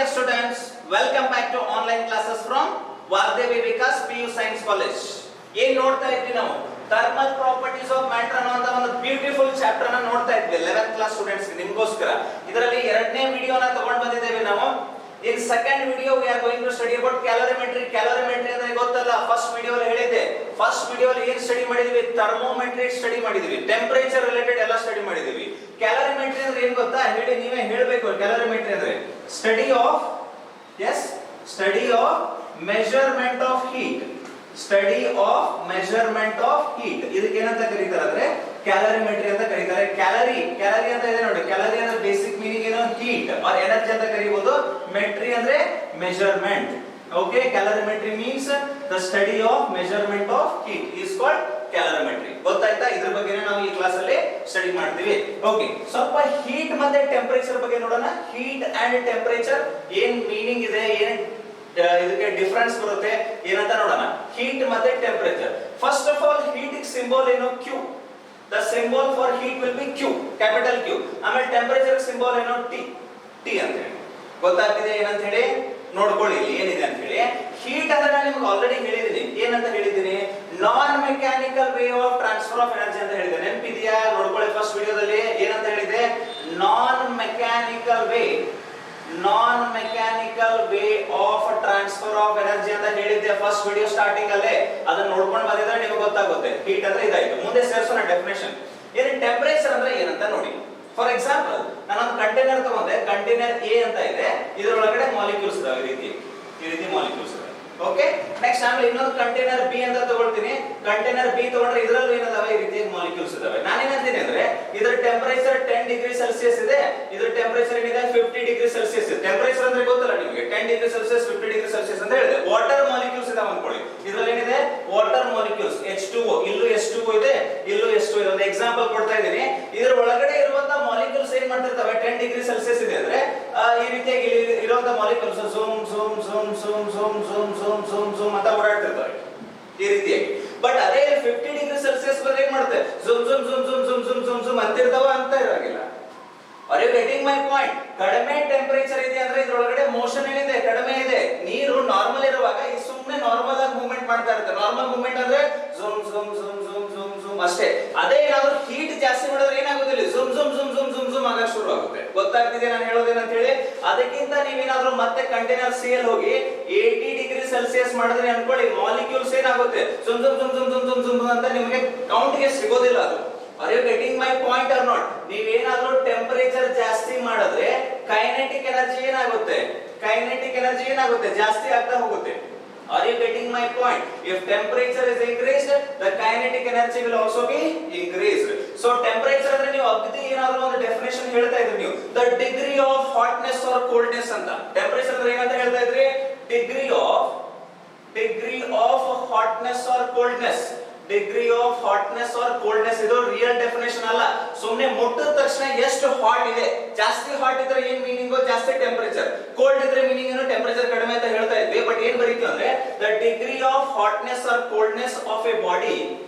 dear students, welcome back to online classes from Vardevi Vikas PU Science College. ಏನ್ ನೋಡ್ತಾ ಇದ್ವಿ ನಾವು thermal properties of matter ಅನ್ನೋ ಒಂದು ಬ್ಯೂಟಿಫುಲ್ ಚಾಪ್ಟರ್ ಅನ್ನು ನೋಡ್ತಾ ಇದ್ವಿ 11th ಕ್ಲಾಸ್ ಸ್ಟೂಡೆಂಟ್ಸ್ ಗೆ ನಿಮಗೋಸ್ಕರ. ಇದರಲ್ಲಿ ಎರಡನೇ ವಿಡಿಯೋನ ತಗೊಂಡು ಬಂದಿದ್ದೇವೆ ನಾವು. In second video we are going to study about calorimetry. Calorimetry ಅಂದ್ರೆ ಗೊತ್ತಲ್ಲ, ಫಸ್ಟ್ ವಿಡಿಯೋ ಅಲ್ಲಿ ಹೇಳಿದ್ದೆ. ಫಸ್ಟ್ ವಿಡಿಯೋ ಅಲ್ಲಿ ಏನು ಸ್ಟಡಿ ಮಾಡಿದ್ವಿ? ಥರ್ಮೋಮೆಟ್ರಿ ಸ್ಟಡಿ ಮಾಡಿದ್ವಿ, ಟೆಂಪರೇಚರ್ ರಿಲೇಟೆಡ್ ಎಲ್ಲ ಸ್ಟಡಿ ಮಾಡಿದ್ವಿ. ಕ್ಯಾಲೋರಿಮೆಟ್ರಿ ಅಂದ್ರೆ ಏನು ಗೊತ್ತಾ? ಹೇಳಿ, ನೀವೇ ಹೇಳಬೇಕು. ಕ್ಯಾಲೋರಿಮೆಟ್ರಿ ಅಂದ್ರೆ study of measurement of heat. Study of measurement of heat, ಇದಕ್ಕೆ ಏನಂತ ಕರೀತಾರೆ ಅಂದ್ರೆ ಕ್ಯಾಲೋರಿಮೆಟ್ರಿ ಅಂತ ಕರೀತಾರೆ. ಕ್ಯಾಲರಿ ಅಂತ ಇದೆ ನೋಡಿ. ಕ್ಯಾಲರಿ ಅಂದ್ರೆ ಬೇಸಿಕ್ ಮೀನಿಂಗ್ ಏನು? ಹೀಟ್ ಆರ್ ಎನರ್ಜಿ ಅಂತ ಕರೀಬಹುದು. ಮೆಟ್ರಿ ಅಂದ್ರೆ measurement. Okay, calorimetry means the study of measurement of heat is called calorimetry. ಗೊತ್ತಾಯ್ತಾ? ಇದ್ರ ಬಗ್ಗೆ ನಾವು ಈ ಕ್ಲಾಸ್ ಅಲ್ಲಿ ಸ್ಟಡಿ ಮಾಡ್ತೀವಿ. ಓಕೆ, ಸ್ವಲ್ಪ ಹೀಟ್ ಮತ್ತೆ ಟೆಂಪರೇಚರ್ ಬಗ್ಗೆ ನೋಡೋಣ. ಹೀಟ್ ಅಂಡ್ ಟೆಂಪರೇಚರ್ ಏನ್ ಮೀನಿಂಗ್ ಇದೆ, ಏನ್ ಇದಕ್ಕೆ ಡಿಫರೆನ್ಸ್ ಬರುತ್ತೆ ಏನಂತ ನೋಡೋಣ. ಹೀಟ್ ಮತ್ತೆ temperature. First of all heat symbol ಏನು? Q. The symbol for heat will be Q, capital Q. ಆಮೇಲೆ ಟೆಂಪರೇಚರ್ ಸಿಂಬಲ್ ಏನು? T ಅಂತ ಹೇಳಿ. ಗೊತ್ತಾಗ್ತಿದೆ ಏನಂತ ಹೇಳಿ? ನೋಡ್ಕೊಳ್ಳಿ ಇಲ್ಲಿ ಏನಿದೆ ಅಂತ ಹೇಳಿ. ಹೀಟ್ ಅಂದ್ರೆ ನಾನು ನಿಮಗೆ ಆಲ್ರೆಡಿ ಹೇಳಿದ್ದೀನಿ. ಏನಂತ ಹೇಳಿದ್ದೀನಿ? ನಾನ್ mechanical way of transfer of energy ಅಂತ ಹೇಳಿದೆ. ನೆನಪಿದೆಯಾ? ನೋಡ್ಕೊಳ್ಳಿ ಫಸ್ಟ್ ವಿಡಿಯೋದಲ್ಲಿ ಏನಂತ ಹೇಳಿದೆ? ನಾನ್ mechanical way of transfer of energy ಅಂತ ಹೇಳಿದ್ದೆ ಫಸ್ಟ್ ವಿಡಿಯೋ ಸ್ಟಾರ್ಟಿಂಗ್ ಅಲ್ಲೇ. ಅದನ್ನ ನೋಡ್ಕೊಂಡು ಬಂದಿದ್ರೆ ನಿಮಗೆ ಗೊತ್ತಾಗುತ್ತೆ. ಹೀಟ್ ಅಂದ್ರೆ ಇದಾಯ್ತು. ಮುಂದೆ ಸೇರಿಸೋಣ ಡೆಫಿನೇಷನ್. ಏನು ಟೆಂಪರೇಚರ್ ಅಂದ್ರೆ ಏನಂತ ನೋಡಿ. ಫಾರ್ ಎಕ್ಸಾಂಪಲ್, ನಾನೊಂದು ಕಂಟೈನರ್ ತಗೊಂಡೆ. ಕಂಟೈನರ್ ಎ ಅಂತ ಇದೆ. ಇದರೊಳಗಡೆ ಮಾಲಿಕ್ಯೂಲ್ಸ್ ಇದಾವೆ. ಈ ರೀತಿ ಮಾಲಿಕ್ಯೂಲ್ಸ್ ಇದಾವೆ. ಓಕೆ, ನೆಕ್ಸ್ಟ್ ಆಮೇಲೆ ಇನ್ನೊಂದು ಕಂಟೈನರ್ ಬಿ ಅಂತ ತಗೊಳ್ತೀನಿ. ಕಂಟೈನರ್ ಬಿ ತಗೊಂಡ್ರೆ ಇದರಲ್ಲೂ ಏನದಾವೆ? ಈ ರೀತಿ ಮಾಲಿಕ್ಯೂಲ್ಸ್ ಇದಾವೆ. ನಾನೇನಂತೀನಿ ಅಂದ್ರೆ ಇದರ ಟೆಂಪರೇಚರ್ 10 ಡಿಗ್ರಿ ಸೆಲ್ಸಿಯಸ್ ಇದೆ. ಇದರ ಟೆಂಪರೇಚರ್ ಏನಿದೆ? 50 ಡಿಗ್ರಿ ಸೆಲ್ಸಿಯಸ್ ಇದೆ. ಟೆಂಪರೇಚರ್ ಅಂದ್ರೆ ಗೊತ್ತಲ್ಲ ನಿಮಗೆ, 10 ಡಿಗ್ರಿ ಸೆಲ್ಸಿಯಸ್ 50 ಡಿಗ್ರಿ ಸೆಲ್ಸಿಯಸ್ ಅಂತ ಹೇಳಿದೆ. ವಾಟರ್ ಮಾಲಿಕ್ಯೂಲ್ಸ್ ಇದಾವೆ ಅನ್ಕೊಳ್ಳಿ. ಇದರಲ್ಲಿ ಏನಿದೆ? Water molecules, H2O. ಇಲ್ಲೂ H2O ಇದೆ, ಇಲ್ಲೂ H2O ಇದೆ. ಒಂದು ಎಕ್ಸಾಂಪಲ್ ಕೊಡ್ತಾ ಇದ್ದೀನಿ. ಇದರ ಒಳಗಡೆ ಇರುವಂತ ಮಾಲಿಕ್ಯೂಲ್ಸ್ ಏನ್ ಮಾಡ್ತಿರ್ತವೆ? 10 ಡಿಗ್ರಿ ಸೆಲ್ಸಿಯಸ್ ಇದೆ ಅಂದ್ರೆ ಈ ರೀತಿಯಾಗಿ ಇರುವಂತ molecules zoom zoom zoom zoom zoom zoom zoom zoom zoom ಅಂತ ಓಡಾಡ್ತಿರ್ತವೆ ಈ ರೀತಿಯಾಗಿ. ಬಟ್ ಅದೇ 50 ಡಿಗ್ರಿ ಸೆಲ್ಸಿಯಸ್ ಬಂದ್ರೆ ಏನ್ ಮಾಡುತ್ತೆ? Zoom zoom zoom zoom zoom zoom zoom zoom ಅಂತಿರ್ತಾವ ಅಂತ ಇರಾಗಿಲ್ಲ. Are you getting my point? ಕಡಿಮೆ ಟೆಂಪರೇಚರ್ ಇದೆ ಅಂದ್ರೆ ಇದ್ರೊಳಗಡೆ ಮೋಷನ್ ಏನಿದೆ? ಕಡಿಮೆ ಇದೆ. ನೀರು ನಾರ್ಮಲ್ ಇರುವಾಗ ಈ ಸುಮ್ಮನೆ ನಾರ್ಮಲ್ ಆಗಿ ಮೂವ್ಮೆಂಟ್ ಮಾಡ್ತಾ ಇರುತ್ತೆ. ನಾರ್ಮಲ್ ಮೂವ್ಮೆಂಟ್ ಅಂದ್ರೆ zoom zoom zoom zoom zoom zoom ಅಷ್ಟೇ. ಅದೇ ಏನಾದ್ರು ಹೀಟ್ ಜಾಸ್ತಿ ಮಾಡಿದ್ರೆ ಏನಾಗುದಿಲ್ಲ? Zoom zoom zoom zoom zoom zoom ಆಗ ಶುರು ಆಗುತ್ತೆ. ಗೊತ್ತಾಗ್ತಿದೆ ನಾನು ಹೇಳೋದೇನಂತ ಹೇಳಿ? ಅದಕ್ಕಿಂತ ನೀವೇನಾದ್ರೂ ಮತ್ತೆ ಕಂಟೈನರ್ ಸಿ ಅಲ್ಲಿ ಹೋಗಿ 80 ಡಿಗ್ರಿ ಸೆಲ್ಸಿಯಸ್ ಮಾಡಿದ್ರೆ ಅನ್ಕೊಳ್ಳಿ, ಮಾಲಿಕ್ಯೂಲ್ಸ್ ಏನಾಗುತ್ತೆ? Zoom zoom zoom zoom zoom zoom zoom ಅಂತ ನಿಮಗೆ ಕೌಂಟ್ ಗೆ ಸಿಗೋದಿಲ್ಲ ಅದು. Are you getting my point or not? ನೀವೇನಾದ್ರೂ ಟೆಂಪರೇಚರ್ ಜಾಸ್ತಿ ಮಾಡಿದ್ರೆ ಕೈನೆಟಿಕ್ ಎನರ್ಜಿ ಏನಾಗುತ್ತೆ? ಜಾಸ್ತಿ ಆಗ್ತಾ ಹೋಗುತ್ತೆ. Are you getting my point? If temperature is increased, the kinetic energy will also be increased. So temperature ಅಂದ್ರೆ ನೀವು ಅಗದಿ ಏನಾದ್ರೂ ಒಂದು ಡೆಫಿನೇಷನ್ ಹೇಳ್ತಾ ಇದ್ರಿ ನೀವು, the degree of hotness or coldness ಅಂತ. ಟೆಂಪರೇಚರ್ ಅಂದ್ರೆ ಏನಂತ ಹೇಳ್ತಾ ಇದ್ರಿ? Degree of hotness or coldness. Degree of hotness or coldness ಇದು ರಿಯಲ್ ಡೆಫಿನೇಷನ್ ಅಲ್ಲ. ಸುಮ್ಮನೆ ಮುಟ್ಟಿದ ತಕ್ಷಣ ಎಷ್ಟು ಹಾಟ್ ಇದೆ, ಜಾಸ್ತಿ ಹಾಟ್ ಇದ್ರೆ ಏನ್ ಮೀನಿಂಗು? ಜಾಸ್ತಿ ಟೆಂಪರೇಚರ್. ಕೋಲ್ಡ್ ಇದ್ರೆ ಮೀನಿಂಗ್ ಏನು? ಟೆಂಪರೇಚರ್ ಕಡಿಮೆ ಅಂತ ಹೇಳ್ತಾ ಇದ್ವಿ. ಬಟ್ ಏನ್ ಬರೀತೀವಿ ಅಂದ್ರೆ the degree of hotness or coldness of a body,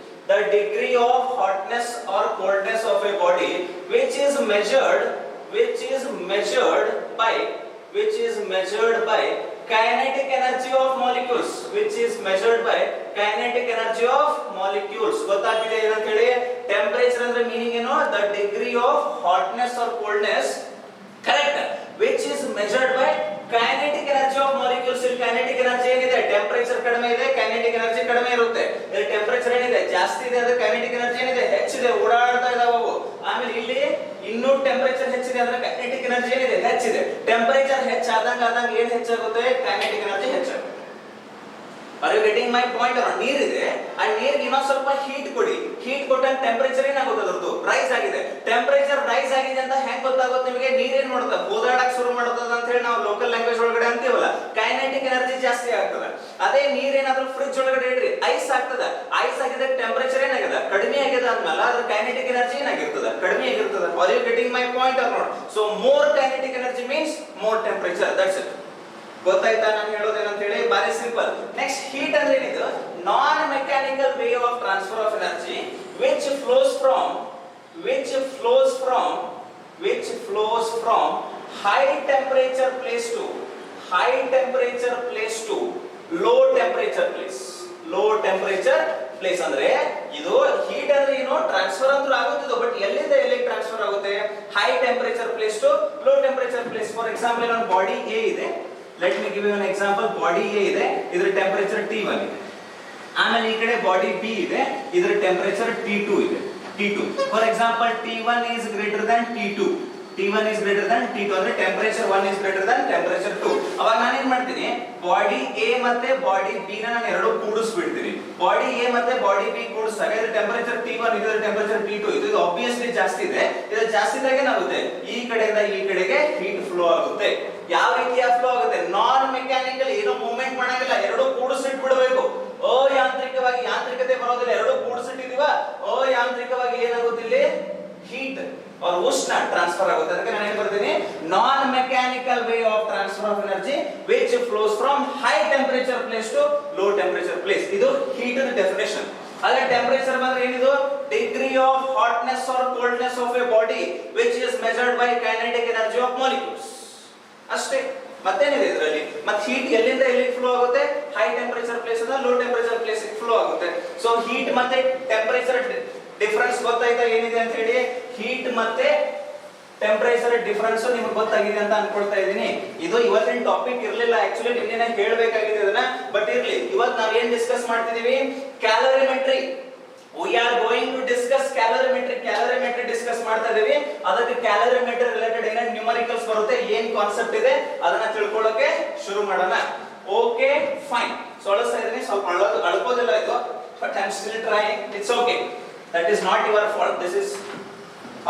the degree of hotness or coldness of a body which is measured by kinetic energy of molecules, ಗೊತ್ತಾಗ್ತಿದೆ ಏನಂತ ಹೇಳಿ? ಟೆಂಪರೇಚರ್ ಅಂದ್ರೆ ಮೀನಿಂಗ್ ಏನು? the degree of hotness or coldness, correct, which is measured by kinetic energy of molecules. ಇಲ್ಲಿ kinetic energy ಏನಿದೆ? Temperature ಕಡಿಮೆ ಇದೆ, kinetic energy ಕಡಿಮೆ ಇರುತ್ತೆ. ಇಲ್ಲಿ ಟೆಂಪರೇಚರ್ ಏನಿದೆ? ಜಾಸ್ತಿ ಇದೆ, ಅಂದ್ರೆ kinetic energy ಏನಿದೆ? ಹೆಚ್ಚಿದೆ, ಓಡಾಡ್ತಾ ಇದಾವೆ ಅವು. ಆಮೇಲೆ ಇಲ್ಲಿ ಇನ್ನೂ ಟೆಂಪರೇಚರ್ ಹೆಚ್ಚಿದೆ ಅಂದ್ರೆ kinetic energy ಏನಿದೆ? ಹೆಚ್ಚಿದೆ. ಟೆಂಪರೇಚರ್ ಹೆಚ್ಚಾದಂಗ ಏನ್ ಹೆಚ್ಚಾಗುತ್ತೆ? kinetic energy ಹೆಚ್ಚಾಗುತ್ತೆ. Are you getting my point? ನೀರಿದೆ, ಆ ನೀರಿಗೆ ಇನ್ನೊಂದು ಸ್ವಲ್ಪ ಹೀಟ್ ಕೊಡಿ. ಹೀಟ್ ಕೊಟ್ಟಾಗ ಟೆಂಪರೇಚರ್ ಏನಾಗುತ್ತೆ? ಅದರದ್ದು ರೈಸ್ ಆಗಿದೆ. ಟೆಂಪರೇಚರ್ ರೈಸ್ ಆಗಿದೆ ಅಂತ ಹೆಂಗ್ ಗೊತ್ತಾಗುತ್ತೆ ನಿಮಗೆ? ನೀರೇನ್ ಮಾಡುತ್ತೆ? ಓದಾಡಕ್ ಶುರು ಮಾಡುತ್ತದೆ ಅಂತ ಹೇಳಿ ನಾವು ಲೋಕಲ್ ಲ್ಯಾಂಗ್ವೇಜ್ ಒಳಗಡೆ ಅಂತೀವಲ್ಲ, ಕೈನೆಟಿಕ್ ಎನರ್ಜಿ ಜಾಸ್ತಿ ಆಗ್ತದೆ. ಅದೇ ನೀರೇನಾದ್ರೂ ಫ್ರಿಡ್ಜ್ ಒಳಗಡೆ ಇಡ್ರಿ, ಐಸ್ ಆಗ್ತದೆ. ಐಸ್ ಆಗಿದ್ರೆ ಟೆಂಪರೇಚರ್ ಏನಾಗಿದೆ? ಕಡಿಮೆ ಆಗಿದೆ ಅಂದ್ಮೇಲೆ ಅದ್ರ ಕೈನೆಟಿಕ್ ಎನರ್ಜಿ ಏನಾಗಿರ್ತದೆ? ಕಡಿಮೆ ಆಗಿರ್ತದೆ. Are you getting my point or not? So more kinetic energy means more temperature. That's it. ಗೊತ್ತಾಯ್ತಾ ನಾನು ಹೇಳೋದೇನಂತ ಹೇಳಿ? ಬಾರಿ ಸಿಂಪಲ್. ನೆಕ್ಸ್ಟ್, ಹೀಟ್ ಅಂದ್ರೆ ಏನಿದು? ನಾನ್ mechanical way of transfer of energy which flows from high temperature place to high temperature place to low temperature place. Low temperature place ಅಂದ್ರೆ ಇದು heat ಅಂದ್ರೆ ಏನು ಟ್ರಾನ್ಸ್ಫರ್ ಅಂತೂ ಆಗುತ್ತಿದೆ, ಬಟ್ ಎಲ್ಲಿಂದ ಎಲ್ಲಿಗೆ ಟ್ರಾನ್ಸ್ಫರ್ ಆಗುತ್ತೆ? High temperature place to low temperature place. For example ನನ್ನ ಬಾಡಿ ಎ ಇದೆ, let me give you an example. Body A ಇದೆ, ಇದರ ಟೆಂಪರೇಚರ್ T1 ಇದೆ. ಆಮೇಲೆ ಈ ಕಡೆ ಬಾಡಿ ಬಿ ಇದೆ, ಇದರ ಟೆಂಪರೇಚರ್ T2 ಇದೆ. T2 for example T1 is greater than T2. T1 is greater than T2 ಅಂದ್ರೆ temperature 1 is greater than temperature 2. ಅವಾಗ ನಾನು ಏನ್ ಮಾಡ್ತೀನಿ, ಬಾಡಿ ಎ ಮತ್ತೆ ಬಾಡಿ ಬಿ ನಾನು ಎರಡು ಕೂಡಿಸ್ಬಿಡ್ತೀನಿ. ಬಾಡಿ ಎ ಮತ್ತೆ ಬಾಡಿ ಬಿ ಕೂಡಿಸಿದಾಗ ಇದರ ಟೆಂಪರೇಚರ್ T1 ಇದರ ಟೆಂಪರೇಚರ್ T2 ಇದು ಆಬ್ವಿಯಸ್ಲಿ ಜಾಸ್ತಿ ಇದೆ. ಇದು ಜಾಸ್ತಿ ಇದ್ದಾಗ ಏನಾಗುತ್ತೆ, ಈ ಕಡೆಯಿಂದ ಈ ಕಡೆಗೆ ಹೀಟ್ ಫ್ಲೋ ಆಗುತ್ತೆ. ಯಾವ ರೀತಿಯ ಫ್ಲೋ ಆಗುತ್ತೆ? ನಾನ್ ಮೆಕ್ಯಾನಿಕಲ್, ಏನೋ ಮೂವ್ಮೆಂಟ್ ಮಾಡಂಗಿಲ್ಲ, ಎರಡು ಕೂಡಿಸಿಟ್ಟು ಬಿಡಬೇಕು. ಅಯಾಂತ್ರಿಕವಾಗಿ, ಯಾಂತ್ರಿಕತೆ ಬರೋದಿಲ್ಲ, ಎರಡು ಕೂಡಿಸಿಟ್ಟಿದೀವ, ಅಯಾಂತ್ರಿಕವಾಗಿ ಏನಾಗುತ್ತೆ ಇಲ್ಲಿ ಹೀಟ್ और उष्ण ट्रांसफर ಆಗುತ್ತೆ. ಅದಕ್ಕೆ ನಾನು ಏನು ಬರ್ತೀನಿ, ನಾನ್ mechanical way of transfer of energy which flows from high temperature place to low temperature place. ಇದು ಹೀಟ್ ನ ಡೆಫಿನಿಷನ್. ಅದೇ ಟೆಂಪರೇಚರ್ ಬಂದ್ರೆ ಏನಿದು, degree of hotness or coldness of a body which is measured by kinetic energy of molecules. ಅಷ್ಟೇ, ಮತ್ತೇನಿದೆ ಇದರಲ್ಲಿ? ಮತ್ತೆ heat ಎಲ್ಲಿಂದ ಎಲ್ಲಿಗೆ ಫ್ಲೋ ಆಗುತ್ತೆ? ಹೈ ಟೆಂಪರೇಚರ್ ಪ್ಲೇಸ್ ಇಂದ ಲೋ ಟೆಂಪರೇಚರ್ ಪ್ಲೇಸ್ ಗೆ ಫ್ಲೋ ಆಗುತ್ತೆ. ಸೊ ಹೀಟ್ ಮತ್ತೆ ಟೆಂಪರೇಚರ್ ಡಿಫರೆನ್ಸ್ ಗೊತ್ತಾಯ್ತಾ ಏನಿದೆ ಅಂತ ಹೇಳಿ? ಹೀಟ್ ಮತ್ತೆ ಟೆಂಪರೇಚರ್ ಡಿಫರೆನ್ಸ್ ನಿಮಗೆ ಗೊತ್ತಾಗಿದೆ ಅಂತ ಅನ್ಕೊಳ್ತಾ ಇದ್ದೀನಿ. ಇದು ಇವತ್ತಿನ ಟಾಪಿಕ್ ಇರಲಿಲ್ಲ, ಆಕ್ಚುಲಿ ನಿನ್ನೆ ಹೇಳಬೇಕಾಗಿದೆ ಇದನ್ನ, ಬಟ್ ಇರ್ಲಿ. ಇವತ್ತು ನಾವು ಏನ್ ಡಿಸ್ಕಸ್ ಮಾಡ್ತಿದೀವಿ? Calorimetry. we are going to discuss calorimetry discuss ಮಾಡ್ತಾ ಇದೀವಿ. ಅದಕ್ಕೆ ಕ್ಯಾಲೋರಿಮೆಟ್ರಿ ರಿಲೇಟೆಡ್ ಏನೇನು ನ್ಯೂಮರಿಕಲ್ಸ್ ಬರುತ್ತೆ, ಏನ್ ಕಾನ್ಸೆಪ್ಟ್ ಇದೆ ಅದನ್ನ ತಿಳ್ಕೊಳ್ಳೋಕೆ ಶುರು ಮಾಡೋಣ. Okay fine. ಸೊಳಸ್ತಾ ಇದೀನಿ, ಸ್ವಲ್ಪ ಅಳ್ಕೋದಿಲ್ಲ ಇದು, but I am still trying. It's okay. That is not your fault. This is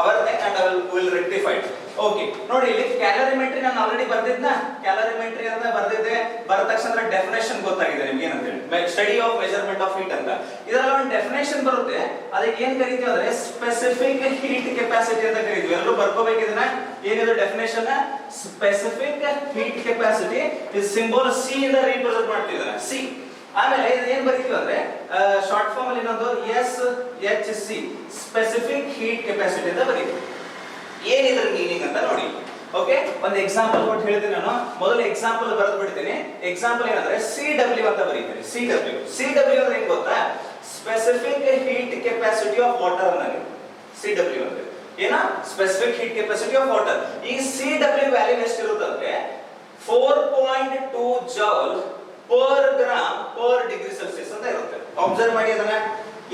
our thing and I will rectify it. Okay. ನೋಡಿ ಇಲ್ಲಿ ಕ್ಯಾಲೋರಿಮೆಟ್ರಿ ನಾನು ಆಲ್ರೆಡಿ ಬರ್ದಿದ್ನಾ? ಕ್ಯಾಲೋರಿಮೆಟ್ರಿ ಅಂತ ಬರ್ದಿದ್ದೆ. ಬರದ ತಕ್ಷಣ ಡೆಫಿನೇಷನ್ ಗೊತ್ತಾಗಿದೆ ನಿಮಗೆ ಏನಂತ ಹೇಳಿ. Study of measurement of heat ಅಂತ. ಇದರಲ್ಲಿ ಒಂದು ಡೆಫಿನೇಷನ್ ಬರುತ್ತೆ. ಅದಕ್ಕೆ ಏನ್ ಕರೀತೀವಿ ಅಂದ್ರೆ ಸ್ಪೆಸಿಫಿಕ್ ಹೀಟ್ ಕೆಪಾಸಿಟಿ ಅಂತ ಕರೀತೀವಿ. ಎಲ್ಲರೂ ಬರ್ಕೋಬೇಕು ಇದನ್ನ. ಏನಿದು definition? Specific heat capacity is symbol C ಇಂದ ರಿಪ್ರೆಸೆಂಟ್ ಮಾಡ್ತಿದ್ದಾರೆ. C. ಆಮೇಲೆ ಇದು ಏನ್ ಬರೀತೀವಿ ಅಂದ್ರೆ ಶಾರ್ಟ್ ಫಾರ್ಮ್ ಅಲ್ಲಿ ಇನ್ನೊಂದು SHC ಸ್ಪೆಸಿಫಿಕ್ ಹೀಟ್ ಕೆಪಾಸಿಟಿ ಅಂತ ಬರೀತೀವಿ. ಏನಿದ್ರ ಮೀನಿಂಗ್ ಅಂತ ನೋಡಿ. ಓಕೆ, ಒಂದು ಎಕ್ಸಾಂಪಲ್ ಕೊಟ್ಟು ಹೇಳ್ತೀನಿ ನಾನು. ಮೊದಲು ಎಕ್ಸಾಂಪಲ್ ಬರೆದು ಬಿಡ್ತೀನಿ. ಎಕ್ಸಾಂಪಲ್ ಏನಂದ್ರೆ CW ಅಂತ ಬರೀತೀನಿ. CW ಅಂದ್ರೆ ಏನ್ ಗೊತ್ತಾ? Specific heat capacity of water ಅನ್ನೋದು CW ಅಂದ್ರೆ ಏನ? Specific heat capacity of water. ಈ CW ವ್ಯಾಲ್ಯೂ ಎಷ್ಟಿರುತ್ತಂದ್ರೆ 4.2 joule per gram per degree Celsius ಅಂತ ಇರುತ್ತೆ. ಅಬ್ಸರ್ವ್ ಮಾಡಿ ಅದನ್ನ.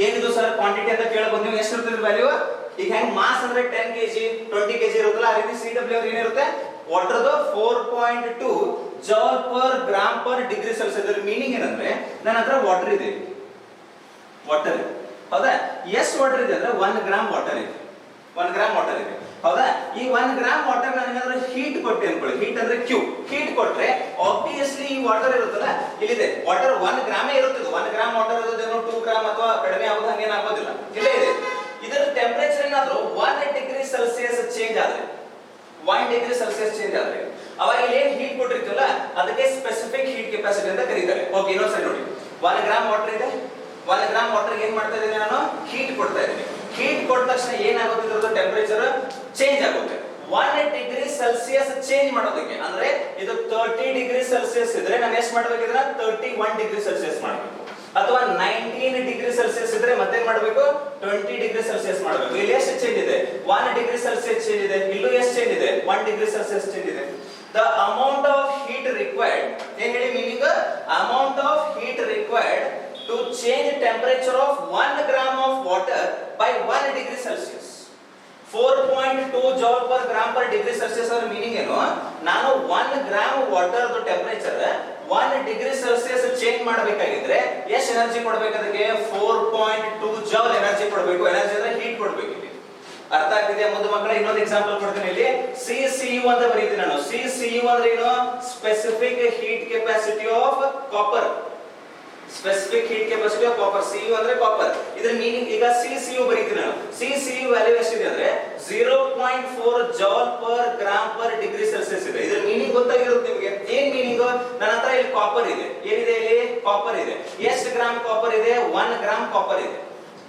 ಏನಿದು ಸರ್ ಕ್ವಾಂಟಿಟಿ ಅಂತ ಕೇಳಬಹುದು ನೀವು, ಎಷ್ಟು ಇರುತ್ತೆ ವ್ಯಾಲ್ಯೂ? ಈಗ ಹೆಂಗ್ ಮಾಸ್ ಅಂದ್ರೆ 10 kg 20 kg ಇರುತ್ತಲ್ಲ, ಆ ರೀತಿ CW ಅಂದ್ರೆ ಏನಿರುತ್ತೆ? ವಾಟರ್ದು 4.2 joule per gram per degree Celsius. ಇದರ ಮೀನಿಂಗ್ ಏನಂದ್ರೆ ನನ್ನ ಹತ್ರ ವಾಟರ್ ಇದೆ, ವಾಟರ್ ಹೌದಾ? ಎಷ್ಟು ವಾಟರ್ ಇದೆ ಅಂದ್ರೆ 1 ಗ್ರಾಮ್ ವಾಟರ್ ಇದೆ. 1 ಗ್ರಾಮ್ ವಾಟರ್ ಇದೆ, ಹೌದಾ? ಈ 1 ಗ್ರಾಮ್ ವಾಟರ್ ನನಗೇನಾದ್ರೂ ಹೀಟ್ ಕೊಟ್ಟೆ ಅನ್ಕೊಳ್ಳಿ. ಹೀಟ್ ಅಂದ್ರೆ Q. ಹೀಟ್ ಕೊಟ್ರೆ ಆಬ್ವಿಯಸ್ಲಿ ಈ ವಾಟರ್ ಇರುತ್ತಲ್ಲ, ಇಲ್ಲಿದೆ ವಾಟರ್ 1 ಗ್ರಾಮೇ ಇರುತ್ತದೆ. 1 ಗ್ರಾಮ್ ವಾಟರ್ ಇರೋದೇನೋ 2 ಗ್ರಾಮ್ ಅಥವಾ ಕಡಿಮೆ ಆಗೋದು ಹಂಗೇನು ಆಗೋದಿಲ್ಲ, ಇಲ್ಲೇ ಇದೆ. ಇದರ ಟೆಂಪರೇಚರ್ ಏನಾದ್ರೂ 1 ಡಿಗ್ರಿ ಸೆಲ್ಸಿಯಸ್ ಚೇಂಜ್ ಆದ್ರೆ, 1 ಡಿಗ್ರಿ ಸೆಲ್ಸಿಯಸ್ ಚೇಂಜ್ ಆದ್ರೆ ಅವಾಗ ಇಲ್ಲಿ ಏನ್ ಹೀಟ್ ಕೊಟ್ಟಿರ್ತೀವಲ್ಲ ಅದಕ್ಕೆ ಸ್ಪೆಸಿಫಿಕ್ ಹೀಟ್ ಕೆಪಾಸಿಟಿ ಅಂತ ಕರೀತಾರೆ. ಓಕೆ, ಇನ್ನೊಂದ್ಸರಿ ನೋಡಿ. 1 ಗ್ರಾಮ್ ವಾಟರ್ ಇದೆ. 1 ಗ್ರಾಮ್ ವಾಟರ್ ಏನ್ ಮಾಡ್ತಾ ಇದ್ದೀನಿ ನಾನು? ಹೀಟ್ ಕೊಡ್ತಾ ಇದ್ದೀನಿ. ಹೀಟ್ ಕೊಟ್ಟ ತಕ್ಷಣ ಏನಾಗುತ್ತೆ? ಇದ್ರದ್ದು ಟೆಂಪರೇಚರ್ ಚೇಂಜ್ ಆಗುತ್ತೆ. 1 ಡಿಗ್ರಿ ಸೆಲ್ಸಿಯಸ್ ಚೇಂಜ್ ಮಾಡೋದಕ್ಕೆ ಅಂದ್ರೆ ಇದು 30 ಡಿಗ್ರಿ ಸೆಲ್ಸಿಯಸ್ ಇದ್ರೆ ನಾನು ಎಷ್ಟು ಮಾಡಬೇಕಿದ್ರೆ 31 ಡಿಗ್ರಿ ಸೆಲ್ಸಿಯಸ್ ಮಾಡಬೇಕು. ಅಥವಾ 19 ಡಿಗ್ರಿ ಸೆಲ್ಸಿಯಸ್ ಇದ್ರೆ ಮತ್ತೆ ಮಾಡಬೇಕು 20 ಡಿಗ್ರಿ ಸೆಲ್ಸಿಯಸ್ ಮಾಡಬೇಕು. ಇಲ್ಲಿ ಎಷ್ಟು ಚೇಂಜ್ ಇದೆ? 1 ಡಿಗ್ರಿ ಸೆಲ್ಸಿಯಸ್ ಚೇಂಜ್ ಇದೆ. ಇಲ್ಲೂ ಎಷ್ಟು ಚೇಂಜ್ ಇದೆ? 1 ಡಿಗ್ರಿ ಸೆಲ್ಸಿಯಸ್ ಚೇಂಜ್ ಇದೆ. The amount of heat required, ಏನ್ ಹೇಳಿ meaning? amount of heat required to change temperature of 1 gram of water by 1 degree Celsius. 4.2 joule per gram per degree Celsius ಅದರ ಮೀನಿಂಗ್ ಏನು? ನಾನು 1 gram water temperature 1 degree Celsius change ಮಾಡಬೇಕಾಗಿದ್ರೆ ಎಷ್ಟು energy ಕೊಡಬೇಕು? ಅದಕ್ಕೆ 4.2 ಜೌಲ್ ಎನರ್ಜಿ ಕೊಡಬೇಕು. ಎನರ್ಜಿ ಅಂದ್ರೆ ಹೀಟ್ ಕೊಡಬೇಕು. ಅರ್ಥ ಆಗ್ತಿದೆಯಾ ಮುದ್ದು ಮಕ್ಕಳೇ? ಇನ್ನೊಂದು ಎಕ್ಸಾಂಪಲ್ ಕೊಡ್ತೀನಿ ಇಲ್ಲಿ. CCU ಅಂತ ಬರೀತೀನಿ ನಾನು. CCU ಅಂದ್ರೆ ಏನು? Specific heat capacity of copper. Specific heat capacity of copper. CU ಅಂದ್ರೆ ಕಾಪರ್. ಇದರ ಮೀನಿಂಗ್ ಈಗ CCU ಬರೀತೀನಿ ನಾನು. CCU ವ್ಯಾಲ್ಯೂ ಎಷ್ಟಿದೆ ಅಂದ್ರೆ 0.4 joule per gram per degree Celsius ಇದೆ. ಇದರ ಮೀನಿಂಗ್ ಗೊತ್ತಾಗಿರುತ್ತೆ ನಿಮಗೆ. ಏನ್ ಮೀನಿಂಗ್? ನನ್ನ ಹತ್ರ ಇಲ್ಲಿ ಕಾಪರ್ ಇದೆ. ಏನಿದೆ ಇಲ್ಲಿ? ಕಾಪರ್ ಇದೆ. ಎಷ್ಟು ಗ್ರಾಮ್ ಕಾಪರ್ ಇದೆ? 1 ಗ್ರಾಮ್ ಕಾಪರ್ ಇದೆ.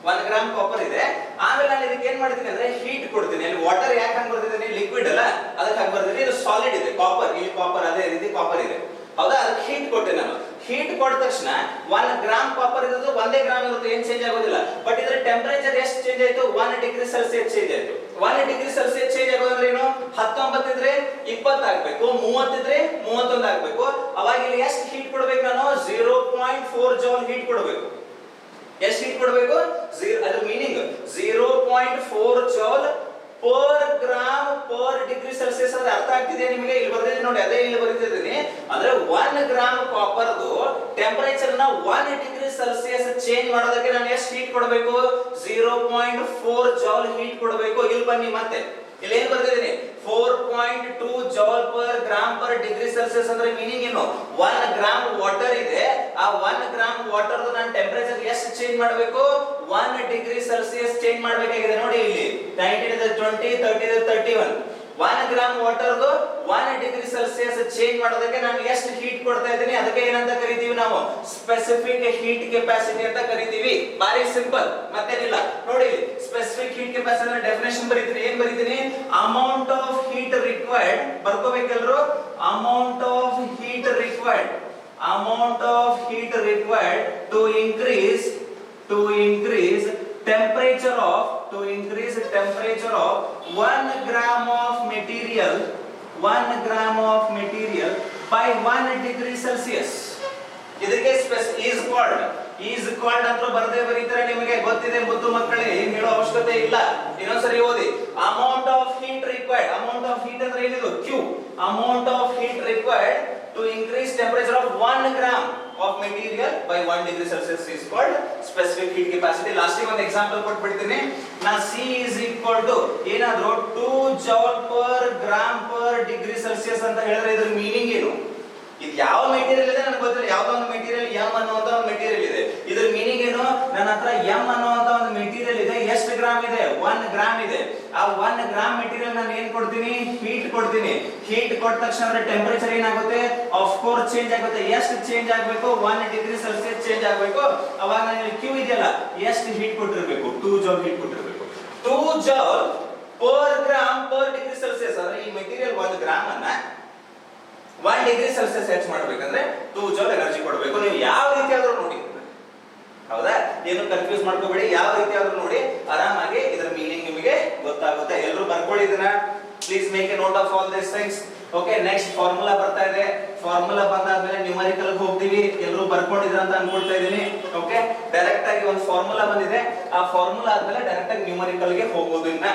1 ಗ್ರಾಮ್ ಕಾಪರ್ ಇದೆ. ಆಮೇಲೆ ನಾನು ಇದಕ್ಕೆ ಏನ್ ಮಾಡ್ತೀನಿ ಅಂದ್ರೆ ಹೀಟ್ ಕೊಡ್ತೀನಿ. ಅಲ್ಲಿ ವಾಟರ್ ಯಾಕೆ ಹಂಗ್ ಬರ್ತಿದ್ದೀನಿ, ಲಿಕ್ವಿಡ್ ಅಲ್ಲ ಅದಕ್ಕೆ ಹಂಗ್ ಬರ್ತೀನಿ. ಇದು ಸಾಲಿಡ್ ಇದೆ ಕಾಪರ್, ಇಲ್ಲಿ ಕಾಪರ್ ಅದೇ ರೀತಿ ಕಾಪರ್ ಇದೆ, ಹೌದಾ? ಅದಕ್ಕೆ ಹೀಟ್ ಕೊಟ್ಟೆ ನಾನು. ಹೀಟ್ ಕೊಟ್ಟ ತಕ್ಷಣ 1 ಗ್ರಾಮ್ ಕಾಪರ್ ಇರೋದು 1 ಗ್ರಾಮ್ ಇರುತ್ತೆ, ಏನ್ ಚೇಂಜ್ ಆಗೋದಿಲ್ಲ. ಬಟ್ ಇದರ ಟೆಂಪರೇಚರ್ ಎಷ್ಟು ಚೇಂಜ್ ಆಯ್ತು, 1 ಡಿಗ್ರಿ ಸೆಲ್ಸಿಯಸ್ ಚೇಂಜ್ ಆಯ್ತು. 1 ಡಿಗ್ರಿ ಸೆಲ್ಸಿಯಸ್ ಚೇಂಜ್ ಆಗೋದಂದ್ರೆ ಏನು, 19 ಇದ್ರೆ 20 ಆಗ್ಬೇಕು, 30 ಇದ್ರೆ 31 ಆಗ್ಬೇಕು. ಅವಾಗ ಇಲ್ಲಿ ಎಷ್ಟು ಹೀಟ್ ಕೊಡ್ಬೇಕು ನಾನು, 0.4 ಜೌಲ್ ಹೀಟ್ ಕೊಡಬೇಕು. ಎಷ್ಟು ಹೀಟ್ ಕೊಡಬೇಕು, ಅದ್ರ meaning 0.4 joule per gram per degree Celsius. ಅಂದ್ರೆ ಅರ್ಥ ಆಗ್ತಿದೆ ನಿಮಗೆ? ಇಲ್ಲಿ ಬರ್ದಿದ್ದೀನಿ ನೋಡಿ, ಅದೇ ಇಲ್ಲಿ ಬರೀತಿದ್ದೀನಿ. ಅಂದ್ರೆ 1 ಗ್ರಾಮ್ ಕಾಪರ್ದು ಟೆಂಪರೇಚರ್ ನ 1 ಡಿಗ್ರಿ ಸೆಲ್ಸಿಯಸ್ ಚೇಂಜ್ ಮಾಡೋದಕ್ಕೆ ನಾನು ಎಷ್ಟು ಹೀಟ್ ಕೊಡಬೇಕು, 0.4 ಜೌಲ್ ಹೀಟ್ ಕೊಡಬೇಕು. ಇಲ್ಲಿ ಬನ್ನಿ ಮತ್ತೆ ಇಲ್ಲಿ ಏನ್ ಬರ್ತಿದ್ದೀನಿ, 4.2 joule per gram per degree Celsius. ಅಂದ್ರೆ ಮೀನಿಂಗ್ ಏನು, 1 ಗ್ರಾಮ್ ವಾಟರ್ ಇದೆ, ಆ 1 ಗ್ರಾಮ್ ವಾಟರ್ ನಾನು ಟೆಂಪರೇಚರ್ ಎಷ್ಟು ಚೇಂಜ್ ಮಾಡಬೇಕು, 1 ಡಿಗ್ರಿ ಸೆಲ್ಸಿಯಸ್ ಚೇಂಜ್ ಮಾಡಬೇಕಾಗಿದೆ. ನೋಡಿ ಇಲ್ಲಿ 19 ಇದೆ 20, 30 ಇದೆ 31. 1 gram water 1 degree Celsius change ಮಾಡೋದಕ್ಕೆ ನಾನು ಎಷ್ಟು ಹೀಟ್ ಕೊಡ್ತಾ ಇದ್ದೀನಿ, ಅದಕ್ಕೆ ಏನಂತ ಕರಿತೀವಿ ನಾವು, ಸ್ಪೆಸಿಫಿಕ್ ಹೀಟ್ ಕೆಪಾಸಿಟಿ ಅಂತ ಕರಿತೀವಿ. ಬಾರಿ ಸಿಂಪಲ್, ಮತ್ತೇನಿಲ್ಲ. ನೋಡಿ ಸ್ಪೆಸಿಫಿಕ್ ಹೀಟ್ ಕೆಪಾಸಿಟಿ ಅಂದ್ರೆ ಡೆಫಿನೇಷನ್ ಬರೀತೀನಿ. ಏನ್ ಬರೀತೀನಿ, ಅಮೌಂಟ್ ಆಫ್ ಹೀಟ್ ರಿಕ್ವೈರ್ಡ್, ಬರ್ಕೋಬೇಕೆಲ್ಲರೂ, amount of heat required, amount of heat required to increase temperature of 1 gram of material by 1 degree Celsius. ಇದಕ್ಕೆ ಈಸ್ ಕಾಲ್ಡ್ ಅಂತ ಬರ್ದೇ ಬರೀತಾರೆ. ನಿಮಗೆ ಗೊತ್ತಿದೆ ಮುದ್ದು ಮಕ್ಕಳೇ, ಏನ್ ಹೇಳೋ ಅವಶ್ಯಕತೆ ಇಲ್ಲ. ಇನ್ನೊಂದ್ಸರಿ ಓದಿ. Amount of heat required, amount of heat ಅಂದ್ರೆ ಏನಿದು, Q. Amount of heat required to increase temperature of 1 gram of material by 1 degree Celsius is called specific heat capacity. Last one example ಕೊಟ್ಬಿಡ್ತೀನಿ. ನಾ C is equal to ಏನಾದ್ರು 2 joule per gram per degree Celsius ಅಂತ ಹೇಳಿದ್ರೆ ಇದ್ರ meaning ಏನು? ಇದು ಯಾವ material ಇದೆ ನನಗೆ ಗೊತ್ತಿಲ್ಲ. ಯಾವುದೋ ಒಂದು ಮೆಟೀರಿಯಲ್ M ಅನ್ನುವಂತ ಒಂದು ಮೆಟೀರಿಯಲ್ ಇದೆ. ಇದ್ರ ಮೀನಿಂಗ್ ಏನು, ನನ್ನ ಹತ್ರ M ಅನ್ನುವಂತ ಒಂದು ಮೆಟೀರಿಯಲ್ ಇದೆ. ಎಷ್ಟು ಗ್ರಾಮ್ ಇದೆ, 1 ಗ್ರಾಮ್ ಇದೆ. ಆ 1 ಗ್ರಾಮ್ ಮೆಟೀರಿಯಲ್ ನಾನು ಏನ್ ಕೊಡ್ತೀನಿ, ಹೀಟ್ ಕೊಡ್ತೀನಿ. ಹೀಟ್ ಕೊಟ್ಟ ತಕ್ಷಣ ಅಂದ್ರೆ ಟೆಂಪರೇಚರ್ ಏನಾಗುತ್ತೆ, ಆಫ್ ಕೋರ್ಸ್ ಚೇಂಜ್ ಆಗುತ್ತೆ. ಎಷ್ಟು ಚೇಂಜ್ ಆಗಬೇಕು, 1 ಡಿಗ್ರಿ ಸೆಲ್ಸಿಯಸ್ ಚೇಂಜ್ ಆಗಬೇಕು. ಅವಾಗ ನಾನು Q ಇದೆಯಲ್ಲ, ಎಷ್ಟು ಹೀಟ್ ಕೊಟ್ಟಿರಬೇಕು, 2 ಜೌಲ್ ಹೀಟ್ ಕೊಟ್ಟಿರಬೇಕು. 2 joule per gram per degree Celsius. ಅಂದ್ರೆ ಈ ಮೆಟೀರಿಯಲ್ 1 ಗ್ರಾಮ್ ಅನ್ನ 1 ಡಿಗ್ರಿ ಸೆಲ್ಸಿಯಸ್ ಹೆಚ್ಚು ಮಾಡಬೇಕಂದ್ರೆ 2 ಜೌಲ್ ಎನರ್ಜಿ ಕೊಡಬೇಕು. ನೀವು ಯಾವ ರೀತಿ ಆದ್ರೂ ನೋಡಿ, ಹೌದಾ? ಏನು ಕನ್ಫ್ಯೂಸ್ ಮಾಡ್ಕೋಬೇಡಿ, ಯಾವ ರೀತಿ ಆದ್ರೂ ನೋಡಿ, ಆರಾಮಾಗಿ ಇದರ ಮೀನಿಂಗ್ ನಿಮಗೆ ಗೊತ್ತಾಗುತ್ತೆ. ಎಲ್ಲರೂ ಬರ್ಕೊಳ್ಳಿ ಇದನ್ನ. Please make A note of all this things. Okay, next formula ಬರ್ತಾ ಇದೆ. ಫಾರ್ಮುಲಾ ಬಂದಾದ್ಮೇಲೆ ನ್ಯೂಮರಿಕಲ್ ಹೋಗ್ತೀವಿ. ಎಲ್ಲರೂ ಬರ್ಕೊಂಡಿದ್ರ ಅಂತ ಅನ್ಕೊಳ್ತಾ ಇದೀನಿ. ಓಕೆ, ಡೈರೆಕ್ಟ್ ಆಗಿ ಒಂದು ಫಾರ್ಮುಲಾ ಬಂದಿದೆ. ಆ ಫಾರ್ಮುಲಾ ಆದ್ಮೇಲೆ ಡೈರೆಕ್ಟ್ ಆಗಿ ನ್ಯೂಮರಿಕಲ್ ಗೆ ಹೋಗೋದು ಇನ್ನ.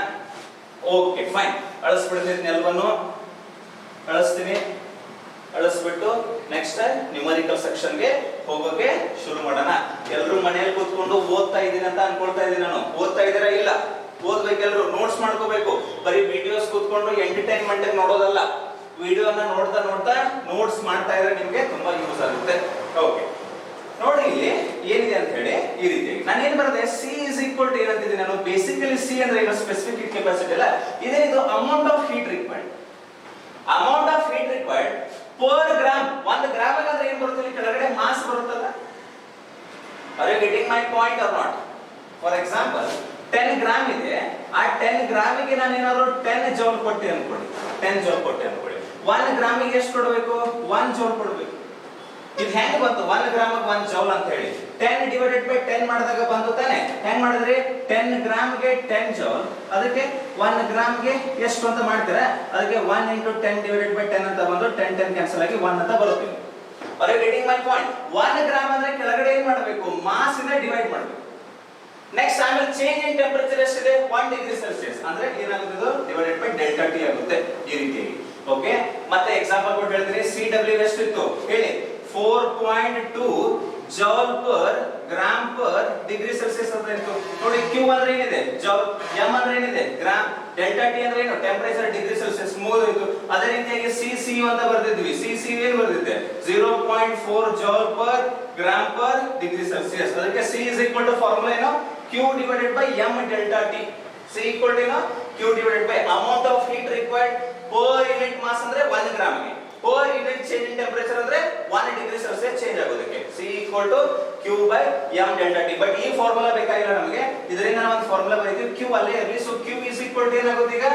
ಓಕೆ ಫೈನ್, ಅಳಿಸ್ಬಿಡ್ತೀನಿ ಎಲ್ಲವನ್ನು. ಅಳಿಸ್ತೀನಿ, ಅಳಿಸ್ಬಿಟ್ಟು ನೆಕ್ಸ್ಟ್ ನ್ಯೂಮರಿಕಲ್ ಸೆಕ್ಷನ್ ಗೆ ಹೋಗೋಕೆ ಶುರು ಮಾಡೋಣ. ಎಲ್ಲರೂ ಮನೆಯಲ್ಲಿ ಕೂತ್ಕೊಂಡು ಓದ್ತಾ ಇದ್ದೀನಿ ಅಂತ ಅನ್ಕೊಳ್ತಾ ಇದ್ದೀನಿ ನಾನು. ಓದ್ತಾ ಇದ್ದೀರಾ? ಇಲ್ಲ, ಓದ್ಬೇಕೆಲ್ಲರೂ. ನೋಟ್ಸ್ ಮಾಡ್ಕೋಬೇಕು. ಬರೀ ವಿಡಿಯೋಸ್ ಕೂತ್ಕೊಂಡು ಎಂಟರ್ಟೈನ್ಮೆಂಟ್ ನೋಡೋದಲ್ಲ, ವಿಡಿಯೋನ ನೋಡ್ತಾ ನೋಟ್ಸ್ ಮಾಡ್ತಾ ಇದ್ರೆ ನಿಮ್ಗೆ ತುಂಬಾ ಯೂಸ್ ಆಗುತ್ತೆ. ಓಕೆ, ನೋಡಿ ಇಲ್ಲಿ ಏನಿದೆ ಅಂತ ಹೇಳಿ ಈ ರೀತಿ ನಾನು ಏನ್ ಬರೆದೆ, C is equal to ಏನಂತಿದ್ದೀನಿ ನಾನು, ಬೇಸಿಕಲಿ C ಅಂದ್ರೆ ಏನು, ಸ್ಪೆಸಿಫಿಕ್ ಹೀಟ್ ಕೆಪಾಸಿಟಿ ಅಲ್ಲ. ಇದೇನಿದು, amount of heat required. Amount of heat required per gram. 1 gram ಅಂದ್ರೆ ಏನ್ ಬರುತ್ತೆ, ಕೆಳಗಡೆ ಮಾಸ್ ಬರುತ್ತಲ್ಲ. Are you getting my point or not? For example 10 gram ಇದೆ. ಆ 10 ಗ್ರಾಮಿಗೆ ನಾನು ಏನಾದ್ರು 10 ಜೌಲ್ ಕೊಟ್ಟೆ ಅನ್ಕೊಳ್ಳಿ. 10 ಜೌಲ್ ಕೊಟ್ಟೆ ಅನ್ಕೊಳ್ಳಿ. 1 ಗ್ರಾಮಿಗೆ ಎಷ್ಟು ಕೊಡಬೇಕು, 1 ಜೌಲ್ ಕೊಡಬೇಕು. ಇದು ಹೆಂಗ್ ಬಂತು, 1 ಗ್ರಾಮಿಗೆ 1 ಜೌಲ್ ಅಂತ ಹೇಳಿ 10 ಡಿವೈಡೆಡ್ ಬೈ 10 ಮಾಡಿದಾಗ ಬಂತು ತಾನೆ. ಹೆಂಗ್ ಮಾಡಿದ್ರಿ, 10 ಗ್ರಾಮ್ಗೆ 10 ಜೌಲ್, ಅದಕ್ಕೆ 1 ಗ್ರಾಮ್ಗೆ ಎಷ್ಟು ಅಂತ ಮಾಡ್ತೀರಾ, ಅದಕ್ಕೆ 1 into 10 divided by 10 ಅಂತ ಬಂದು 10 ಕ್ಯಾನ್ಸಲ್ ಆಗಿ 1 ಅಂತ ಬರುತ್ತೆ. Are you getting my point? 1 gram ಅಂದ್ರೆ ಕೆಳಗಡೆ ಏನ್ ಮಾಡಬೇಕು, ಮಾಸ್ ಇಂದ ಡಿವೈಡ್ ಮಾಡಬೇಕು. ನೆಕ್ಸ್ಟ್ ಆಮೇಲೆ ಚೇಂಜ್ ಇನ್ ಟೆಂಪರೇಚರ್ ಎಷ್ಟಿದೆ, 1 ಡಿಗ್ರಿ ಸೆಲ್ಸಿಯಸ್. ಅಂದ್ರೆ ಏನಾಗುತ್ತೆ, ಇದು ಡಿವೈಡೆಡ್ ಬೈ ಡೆಲ್ಟಾ ಟಿ ಆಗುತ್ತೆ ಈ ರೀತಿಯಾಗಿ. ಓಕೆ, ಮತ್ತೆ ಎಕ್ಸಾಂಪಲ್ ಕೊಟ್ಟು ಹೇಳ್ತೀನಿ. CW ಎಷ್ಟಿತ್ತು ಹೇಳಿ, 4.2 joule per gram per degree Celsius ಅಂತ ಇತ್ತು. ನೋಡಿ, Q ಅಂದ್ರೆ ಏನಿದೆ, ಜೌಲ್. M ಅಂದ್ರೆ ಏನಿದೆ, ಗ್ರಾಮ್. ಡೆಲ್ಟಾ ಟಿ ಅಂದ್ರೆ ಏನು, ಟೆಂಪರೇಚರ್ ಡಿಗ್ರಿ ಸೆಲ್ಸಿಯಸ್. 3 ಇತ್ತು. ಅದೇ ರೀತಿಯಾಗಿ CCU ಅಂತ ಬರ್ದಿದ್ವಿ. CCU ಏನು ಬರ್ದಿದ್ದೆ, 0.4 joule per gram per degree Celsius. ಅದಕ್ಕೆ C is equal to formula ಏನು, Q divided by M delta T. C equal to ಏನು, Q divided by amount of heat required per unit mass ಅಂದ್ರೆ 1 gram ಗೆ, per unit change in temperature ಅಂದ್ರೆ 1 degree Celsius change ಆಗೋದಕ್ಕೆ C equal to Q by m delta t. But ಈ formula ಬೇಕಾಗಿಲ್ಲ ನಮಗೆ, ಇದರಿಂದ ನಾವು ಒಂದು ಫಾರ್ಮುಲಾ ಬರೀತೀವಿ, Q ಅಲ್ಲೇ ಇರಲಿ. So Q is equal to ಏನಾಗುತ್ತೆ ಈಗ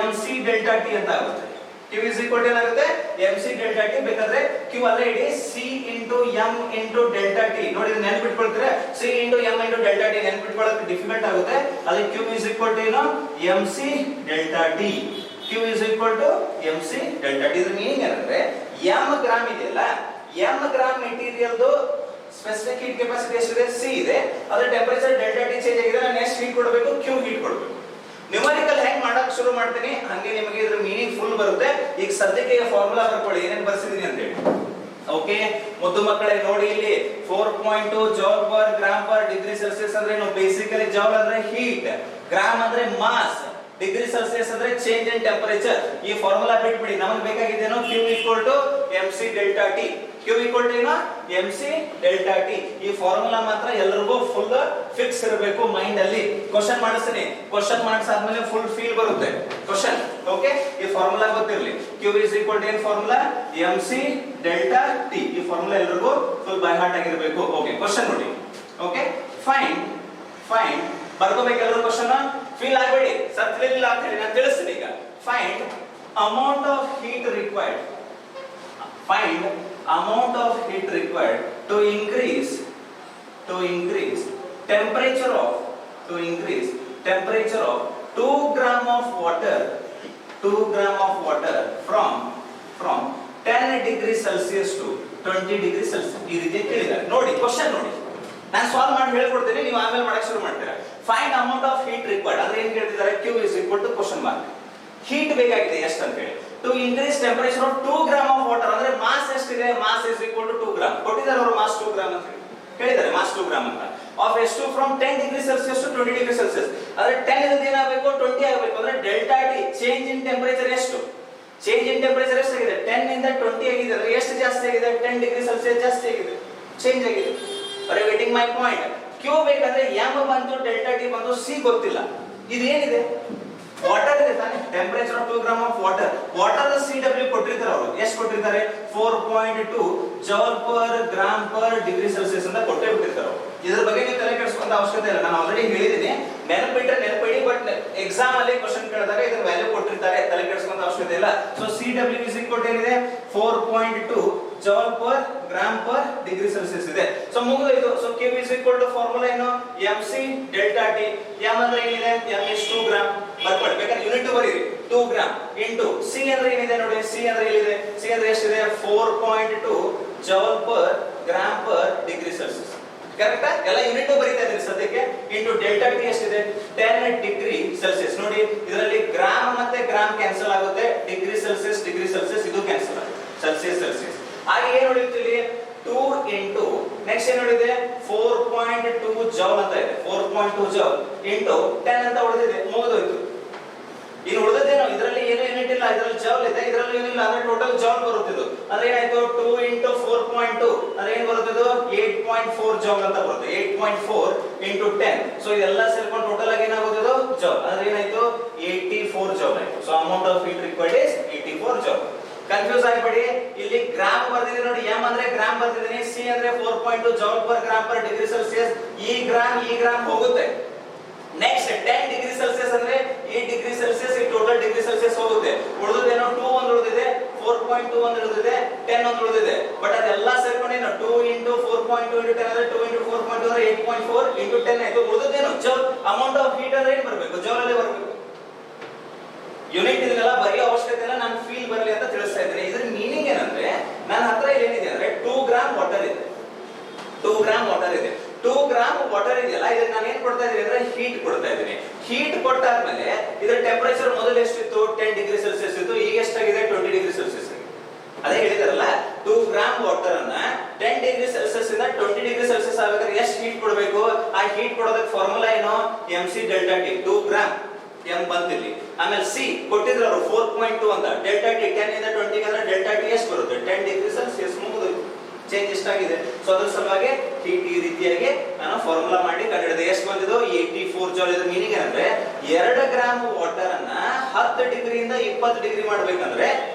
mc delta t ಅಂತ ಆಗುತ್ತೆ. Q is equal to ಏನಾಗುತ್ತೆ mc delta t. ಬೇಕಾದ್ರೆ Q ಅಲ್ಲೇ ಇಡಿ, c into m into delta t. ನೋಡಿ ಇದು ನೆನಪಿಟ್ಕೊಳ್ತೀರಾ, c into m into delta t ನೆನಪಿಟ್ಕೊಳ್ಳೋಕೆ ಡಿಫಿಕಲ್ಟ್ ಆಗುತ್ತೆ. ಅದಕ್ಕೆ Q is equal to ಏನು mc delta t. Q is equal to mc delta t. ಇದ್ರ ಮೀನಿಂಗ್ ಏನಂದ್ರೆ m ಗ್ರಾಮ್ ಇದೆಯಲ್ಲ, m ಗ್ರಾಮ್ ಮೆಟೀರಿಯಲ್ದು ಸ್ಪೆಸಿಫಿಕ್ ಹೀಟ್ ಕೆಪಾಸಿಟಿ ಎಷ್ಟಿದೆ, c ಇದೆ. ಅದರ ಟೆಂಪರೇಚರ್ ಡೆಲ್ಟಾ ಟಿ ಚೇಂಜ್ ಆಗಿದೆ, ನಾನು ಎಷ್ಟು ಹೀಟ್ ಕೊಡಬೇಕು, q ಹೀಟ್ ಕೊಡಬೇಕು. ನ್ಯೂಮರಿಕಲ್ ಹೆಂಗ್ ಮಾಡಕ್ ಶುರು ಮಾಡ್ತೀನಿ ಹಂಗೆ ನಿಮಗೆ ಇದ್ರ ಮೀನಿಂಗ್ ಫುಲ್ ಬರುತ್ತೆ. ಈಗ ಸದ್ಯಕ್ಕೆ ಫಾರ್ಮುಲಾ ಬರ್ಕೊಳ್ಳಿ ಏನೇನು ಬರ್ಸಿದೀನಿ ಅಂತ ಹೇಳಿ. ಓಕೆ ಮುದ್ದು ಮಕ್ಕಳೇ ನೋಡಿ ಇಲ್ಲಿ 4.2 joule per gram per degree Celsius ಅಂದ್ರೆ ಏನು, ಬೇಸಿಕಲಿ ಜೌಲ್ ಅಂದ್ರೆ ಹೀಟ್, ಗ್ರಾಮ್ ಅಂದ್ರೆ ಮಾಸ್, ಡಿಗ್ರಿ ಸೆಲ್ಸಿಯಸ್ ಅಂದ್ರೆ ಚೇಂಜ್ ಇನ್ ಟೆಂಪರೇಚರ್. ಈ ಫಾರ್ಮುಲಾ ಬಿಟ್ಬಿಡಿ, ನಮಗೆ ಬೇಕಾಗಿದ್ದೇನು Q equal to mc delta t. Q equal to ಏನು mc delta t. ಈ ಫಾರ್ಮುಲಾ ಮಾತ್ರ ಎಲ್ಲರಿಗೂ ಫುಲ್ ಫಿಕ್ಸ್ ಇರಬೇಕು ಮೈಂಡ್ ಅಲ್ಲಿ. ಕ್ವಶನ್ ಮಾಡಿಸ್ತೀನಿ, ಕ್ವಶನ್ ಮಾಡಿಸಾದ್ಮೇಲೆ ಫುಲ್ ಫೀಲ್ ಬರುತ್ತೆ ಕ್ವಶನ್. ಓಕೆ ಈ ಫಾರ್ಮುಲಾ ಗೊತ್ತಿರಲಿ. Q is equal to ಏನು ಫಾರ್ಮುಲಾ mc delta t. ಈ ಫಾರ್ಮುಲಾ ಎಲ್ಲರಿಗೂ ಫುಲ್ ಬೈ ಹಾರ್ಟ್ ಆಗಿರಬೇಕು. ಓಕೆ ಕ್ವಶನ್ ನೋಡಿ. ಓಕೆ ಫೈಂಡ್ ಬರ್ಕೋಬೇಕು ಎಲ್ಲರೂ ಕ್ವಶನ್. ಫೀಲ್ ಆಗಬೇಡಿ, ಸರ್ ತಿಳಿಲಿಲ್ಲ ಅಂತ ಹೇಳಿ ನಾನು ತಿಳಿಸ್ತೀನಿ ಈಗ. Find amount of heat required, find amount of heat required to increase temperature of 2 gram of water from 10 degree Celsius to 20 degree Celsius. ಈ ರೀತಿ ಕೇಳಿದ್ದಾರೆ ನೋಡಿ, ಕ್ವಶನ್ ನೋಡಿ, ನಾನು ಸಾಲ್ವ್ ಮಾಡಿ ಹೇಳ್ಕೊಡ್ತೀನಿ, ನೀವು ಆಮೇಲೆ ಮಾಡಕ್ಕೆ ಶುರು ಮಾಡ್ತೀರಾ. Find amount of heat required ಅಂದ್ರೆ ಏನ್ ಕೇಳ್ತಿದ್ದಾರೆ, Q is equal to question mark, heat ಬೇಕಾಗಿದೆ ಎಷ್ಟು ಅಂತ ಹೇಳಿ. To increase temperature of 2 gram of water ಅಂದ್ರೆ ಮಾಸ್ ಎಷ್ಟಿದೆ, mass is equal to 2 gram ಕೊಟ್ಟಿದ್ದಾರೆ ಅವರು, ಮಾಸ್ 2 ಗ್ರಾಮ್ ಅಂತ ಹೇಳಿದ್ದಾರೆ, ಮಾಸ್ 2 ಗ್ರಾಮ್ ಅಂತ. ಆಫ್ ಎಷ್ಟು from 10 degree Celsius to 20 degree Celsius. ಅಂದ್ರೆ 10 ಇರೋದು ಏನಾಗಬೇಕು 20 ಆಗಬೇಕು. ಅಂದ್ರೆ delta T change in temperature ಎಷ್ಟು, ಚೇಂಜ್ ಇನ್ ಟೆಂಪರೇಚರ್ ಎಷ್ಟಾಗಿದೆ 10 ಇಂದ 20 ಆಗಿದೆ. ಅಂದ್ರೆ ಎಷ್ಟು ಜಾಸ್ತಿ ಆಗಿದೆ, 10 ಡಿಗ್ರಿ ಸೆಲ್ಸಿಯಸ್ ಜಾಸ್ತಿ ಆಗಿದೆ, ಚೇಂಜ್ ಆಗಿದೆ. Are you getting my point? Q ಬೇಕಂದ್ರೆ m ಬಂತು, ಡೆಲ್ಟಾ ಟಿ ಬಂತು, c ಗೊತ್ತಿಲ್ಲ. ಇದು ಏನಿದೆ, ವಾಟರ್ ಇದೆ ತಾನೆ, temperature of 2 gram of water CW ಕೊಟ್ಟಿರ್ತಾರೆ ಅವರು, ಎಷ್ಟು ಕೊಟ್ಟಿರ್ತಾರೆ 4.2 joule per gram per degree Celsius ಅಂತ ಕೊಟ್ಟೇ ಬಿಟ್ಟಿರ್ತಾರೆ ಅವರು. ಇದ್ರ ಬಗ್ಗೆ ನೀವು ತಲೆ ಕೆಡಿಸ್ಕೊಂಡ ಅವಶ್ಯಕತೆ ಇಲ್ಲ, ನಾನು ಆಲ್ರೆಡಿ ಹೇಳಿದ್ದೀನಿ. ನೆನಪಿಟ್ರೆ ನೆನಪಿಡಿ, ಬಟ್ ಎಕ್ಸಾಮ್ ಅಲ್ಲಿ ಕ್ವಶನ್ ಕೇಳಿದಾಗ ಇದ್ರ ವ್ಯಾಲ್ಯೂ ಕೊಟ್ಟಿರ್ತಾರೆ, ತಲೆ ಕೆಡಿಸ್ಕೊಂಡ ಅವಶ್ಯಕತೆ ಇಲ್ಲ. So CW is equal to ಏನಿದೆ 4.2 joule per gram per degree Celsius ಇದೆ. ಸೊ ಮುಗಿದೋಯ್ತು. So Q is equal to formula ಏನು mc delta t. m ಅಂದ್ರೆ ಏನಿದೆ, m is 2 ಗ್ರಾಮ್ ಬರ್ಕೊಳ್ಳಿ, ಬೇಕಾದ್ರೆ ಯೂನಿಟ್ ಬರೀರಿ 2 ಗ್ರಾಮ್ ಇಂಟು c ಅಂದ್ರೆ ಏನಿದೆ ನೋಡಿ, c ಅಂದ್ರೆ ಎಲ್ಲಿದೆ, c ಅಂದ್ರೆ ಎಷ್ಟಿದೆ 4.2 joule per gram per degree Celsius. ಕರೆಕ್ಟಾ? ಎಲ್ಲ ಯೂನಿಟ್ ಬರೀತಾ ಇದ್ದೀರಿ ಸದ್ಯಕ್ಕೆ. ಇಂಟು ಡೆಲ್ಟಾ ಟಿ ಎಷ್ಟಿದೆ 10 ಡಿಗ್ರಿ ಸೆಲ್ಸಿಯಸ್. ನೋಡಿ ಇದರಲ್ಲಿ ಗ್ರಾಮ್ ಮತ್ತೆ ಗ್ರಾಮ್ ಕ್ಯಾನ್ಸಲ್ ಆಗುತ್ತೆ, ಡಿಗ್ರಿ ಸೆಲ್ಸಿಯಸ್ ಇದು ಕ್ಯಾನ್ಸಲ್ ಆಗುತ್ತೆ, ಸೆಲ್ಸಿಯಸ್. ಹಾಗೆ ಏನು ಉಳಿಯುತ್ತಿಲ್ಲಿ 2 ಇಂಟು ನೆಕ್ಸ್ಟ್ ಏನು ಉಳಿದಿದೆ 4.2 ಜೌಲ್ ಅಂತ ಇದೆ, 4.2 ಜೌಲ್ ಇಂಟು 10 ಅಂತ ಉಳಿದಿದೆ, ಮುಗಿದೋಯ್ತು. ಇನ್ನು ಉಳಿದದ್ದೇನು, ಇದರಲ್ಲಿ ಏನು ಯೂನಿಟ್ ಇಲ್ಲ, ಇದರಲ್ಲಿ ಜೌಲ್ ಇದೆ, ಇದರಲ್ಲಿ ಏನಿಲ್ಲ, ಅಂದ್ರೆ ಟೋಟಲ್ ಜೌಲ್ ಬರುತ್ತಿದ್ದು. ಅಂದ್ರೆ ಏನಾಯ್ತು 2 ಇಂಟು 4.2 ಅಂದ್ರೆ ಏನು ಬರುತ್ತಿದ್ದು 8.4 ಜೌಲ್ ಅಂತ ಬರುತ್ತೆ, 8.4 ಇಂಟು 10. ಸೊ ಇದೆಲ್ಲ ಸೇರ್ಕೊಂಡು ಟೋಟಲ್ ಆಗಿ ಏನಾಗುತ್ತಿದ್ದು ಜೌಲ್, ಅಂದ್ರೆ ಏನಾಯ್ತು 84 ಜೌಲ್ ಆಯ್ತು. So amount of heat required is 84 joule. Confuse ಆಗಬೇಡಿ, ಇಲ್ಲಿ ಗ್ರಾಮ್ ಬರ್ದಿದ್ದೀನಿ ನೋಡಿ, m ಅಂದ್ರೆ ಗ್ರಾಮ್ ಬರ್ದಿದ್ದೀನಿ, c ಅಂದ್ರೆ 4.2 joule per gram per degree Celsius. ಈ ಗ್ರಾಮ್ ಹೋಗುತ್ತೆ. ನೆಕ್ಸ್ಟ್ 10 ಡಿಗ್ರಿ ಸೆಲ್ಸಿಯಸ್ ಅಂದ್ರೆ ಈ ಡಿಗ್ರಿ ಸೆಲ್ಸಿಯಸ್ ಈ ಟೋಟಲ್ ಡಿಗ್ರಿ ಸೆಲ್ಸಿಯಸ್ ಹೋಗುತ್ತೆ. ಉಳಿದದೇನೋ 2 ಒಂದು ಉಳಿದಿದೆ, 4.2 ಒಂದು ಉಳಿದಿದೆ, 10 ಒಂದು ಉಳಿದಿದೆ. ಬಟ್ ಅದೆಲ್ಲ ಸೇರ್ಕೊಂಡು ಏನು 2 ಇಂಟು 4.2 ಇಂಟು 10 ಅಂದ್ರೆ 2 ಇಂಟು 4.2 ಅಂದ್ರೆ 8.4 ಇಂಟು 10 ಆಯ್ತು. ಉಳಿದದೇನು ಜೌಲ್. ಅಮೌಂಟ್ ಆಫ್ ಹೀಟ್ ಅಂದ್ರೆ ಏನು ಬರಬೇಕು, ಜೌಲ್ ಅಲ್ಲೇ ಬರಬೇಕು. ಯೂನಿಟ್ ಇದೆಲ್ಲ ಬರೆಯೋ ಅವಶ್ಯಕತೆ ಇಲ್ಲ, ನಾನು ಫೀಲ್ ಬರಲಿ ಅಂತ ತಿಳಿಸ್ತಾ ಇದ್ದೀನಿ. ಇದ್ರ ಮೀನಿಂಗ್ ಏನಂದ್ರೆ ನನ್ನ ಹತ್ರ ಏನಿದೆ ಅಂದ್ರೆ 2 ಗ್ರಾಮ್ ವಾಟರ್ ಇದೆ, 2 ಗ್ರಾಮ್ ವಾಟರ್ ಇದೆ. 2 ಗ್ರಾಮ್ ವಾಟರ್ ಇದೆಯಲ್ಲ, ಇದಕ್ಕೆ ನಾನು ಏನ್ ಕೊಡ್ತಾ ಇದ್ದೀನಿ ಅಂದ್ರೆ ಹೀಟ್ ಕೊಡ್ತಾ ಇದ್ದೀನಿ. ಹೀಟ್ ಕೊಟ್ಟಾದ್ಮೇಲೆ ಇದರ ಟೆಂಪರೇಚರ್ ಮೊದಲು ಎಷ್ಟಿತ್ತು 10 ಡಿಗ್ರಿ ಸೆಲ್ಸಿಯಸ್ ಇತ್ತು, ಈಗ ಎಷ್ಟಾಗಿದೆ 20 ಡಿಗ್ರಿ ಸೆಲ್ಸಿಯಸ್ ಆಗಿದೆ. ಅದೇ ಹೇಳಿದಾರಲ್ಲ 2 ಗ್ರಾಮ್ ವಾಟರ್ ಅನ್ನ 10 ಡಿಗ್ರಿ ಸೆಲ್ಸಿಯಸ್ ಇಂದ 20 ಡಿಗ್ರಿ ಸೆಲ್ಸಿಯಸ್ ಆಗಬೇಕಾದ್ರೆ ಎಷ್ಟು ಹೀಟ್ ಕೊಡಬೇಕು, ಆ ಹೀಟ್ ಕೊಡೋದಕ್ಕೆ ಫಾರ್ಮುಲಾ ಏನು mc delta t. 2 gram m ಬಂತಿಲ್ಲಿ, ಆಮೇಲೆ c ಕೊಟ್ಟಿದ್ರು ಅವರು 4.2 ಅಂತ, ಡೆಲ್ಟಾ ಟಿ 10 ಇಂದ 20 ಅಂದ್ರೆ ಡೆಲ್ಟಾ ಟಿ ಎಷ್ಟು ಬರುತ್ತೆ 10 ಡಿಗ್ರಿ ಸೆಲ್ಸಿಯಸ್. ಮುಗಿದೋಯ್ತು, ಚೇಂಜ್ ಎಷ್ಟಾಗಿದೆ. ಸೊ ಅದ್ರ ಸಲುವಾಗಿ ಹೀಟ್ ಈ ರೀತಿಯಾಗಿ ನಾನು ಫಾರ್ಮುಲಾ ಮಾಡಿ ಕಂಡುಹಿಡಿದೆ. ಎಷ್ಟು ಬಂದಿದ್ದು 84 ಜೌಲ್. ಇದ್ರ ಮೀನಿಂಗ್ ಏನಂದ್ರೆ 2 ಗ್ರಾಮ್ ವಾಟರ್ ಅನ್ನ 10 ಡಿಗ್ರಿಯಿಂದ 20 ಡಿಗ್ರಿ ಮಾಡ್ಬೇಕಂದ್ರೆ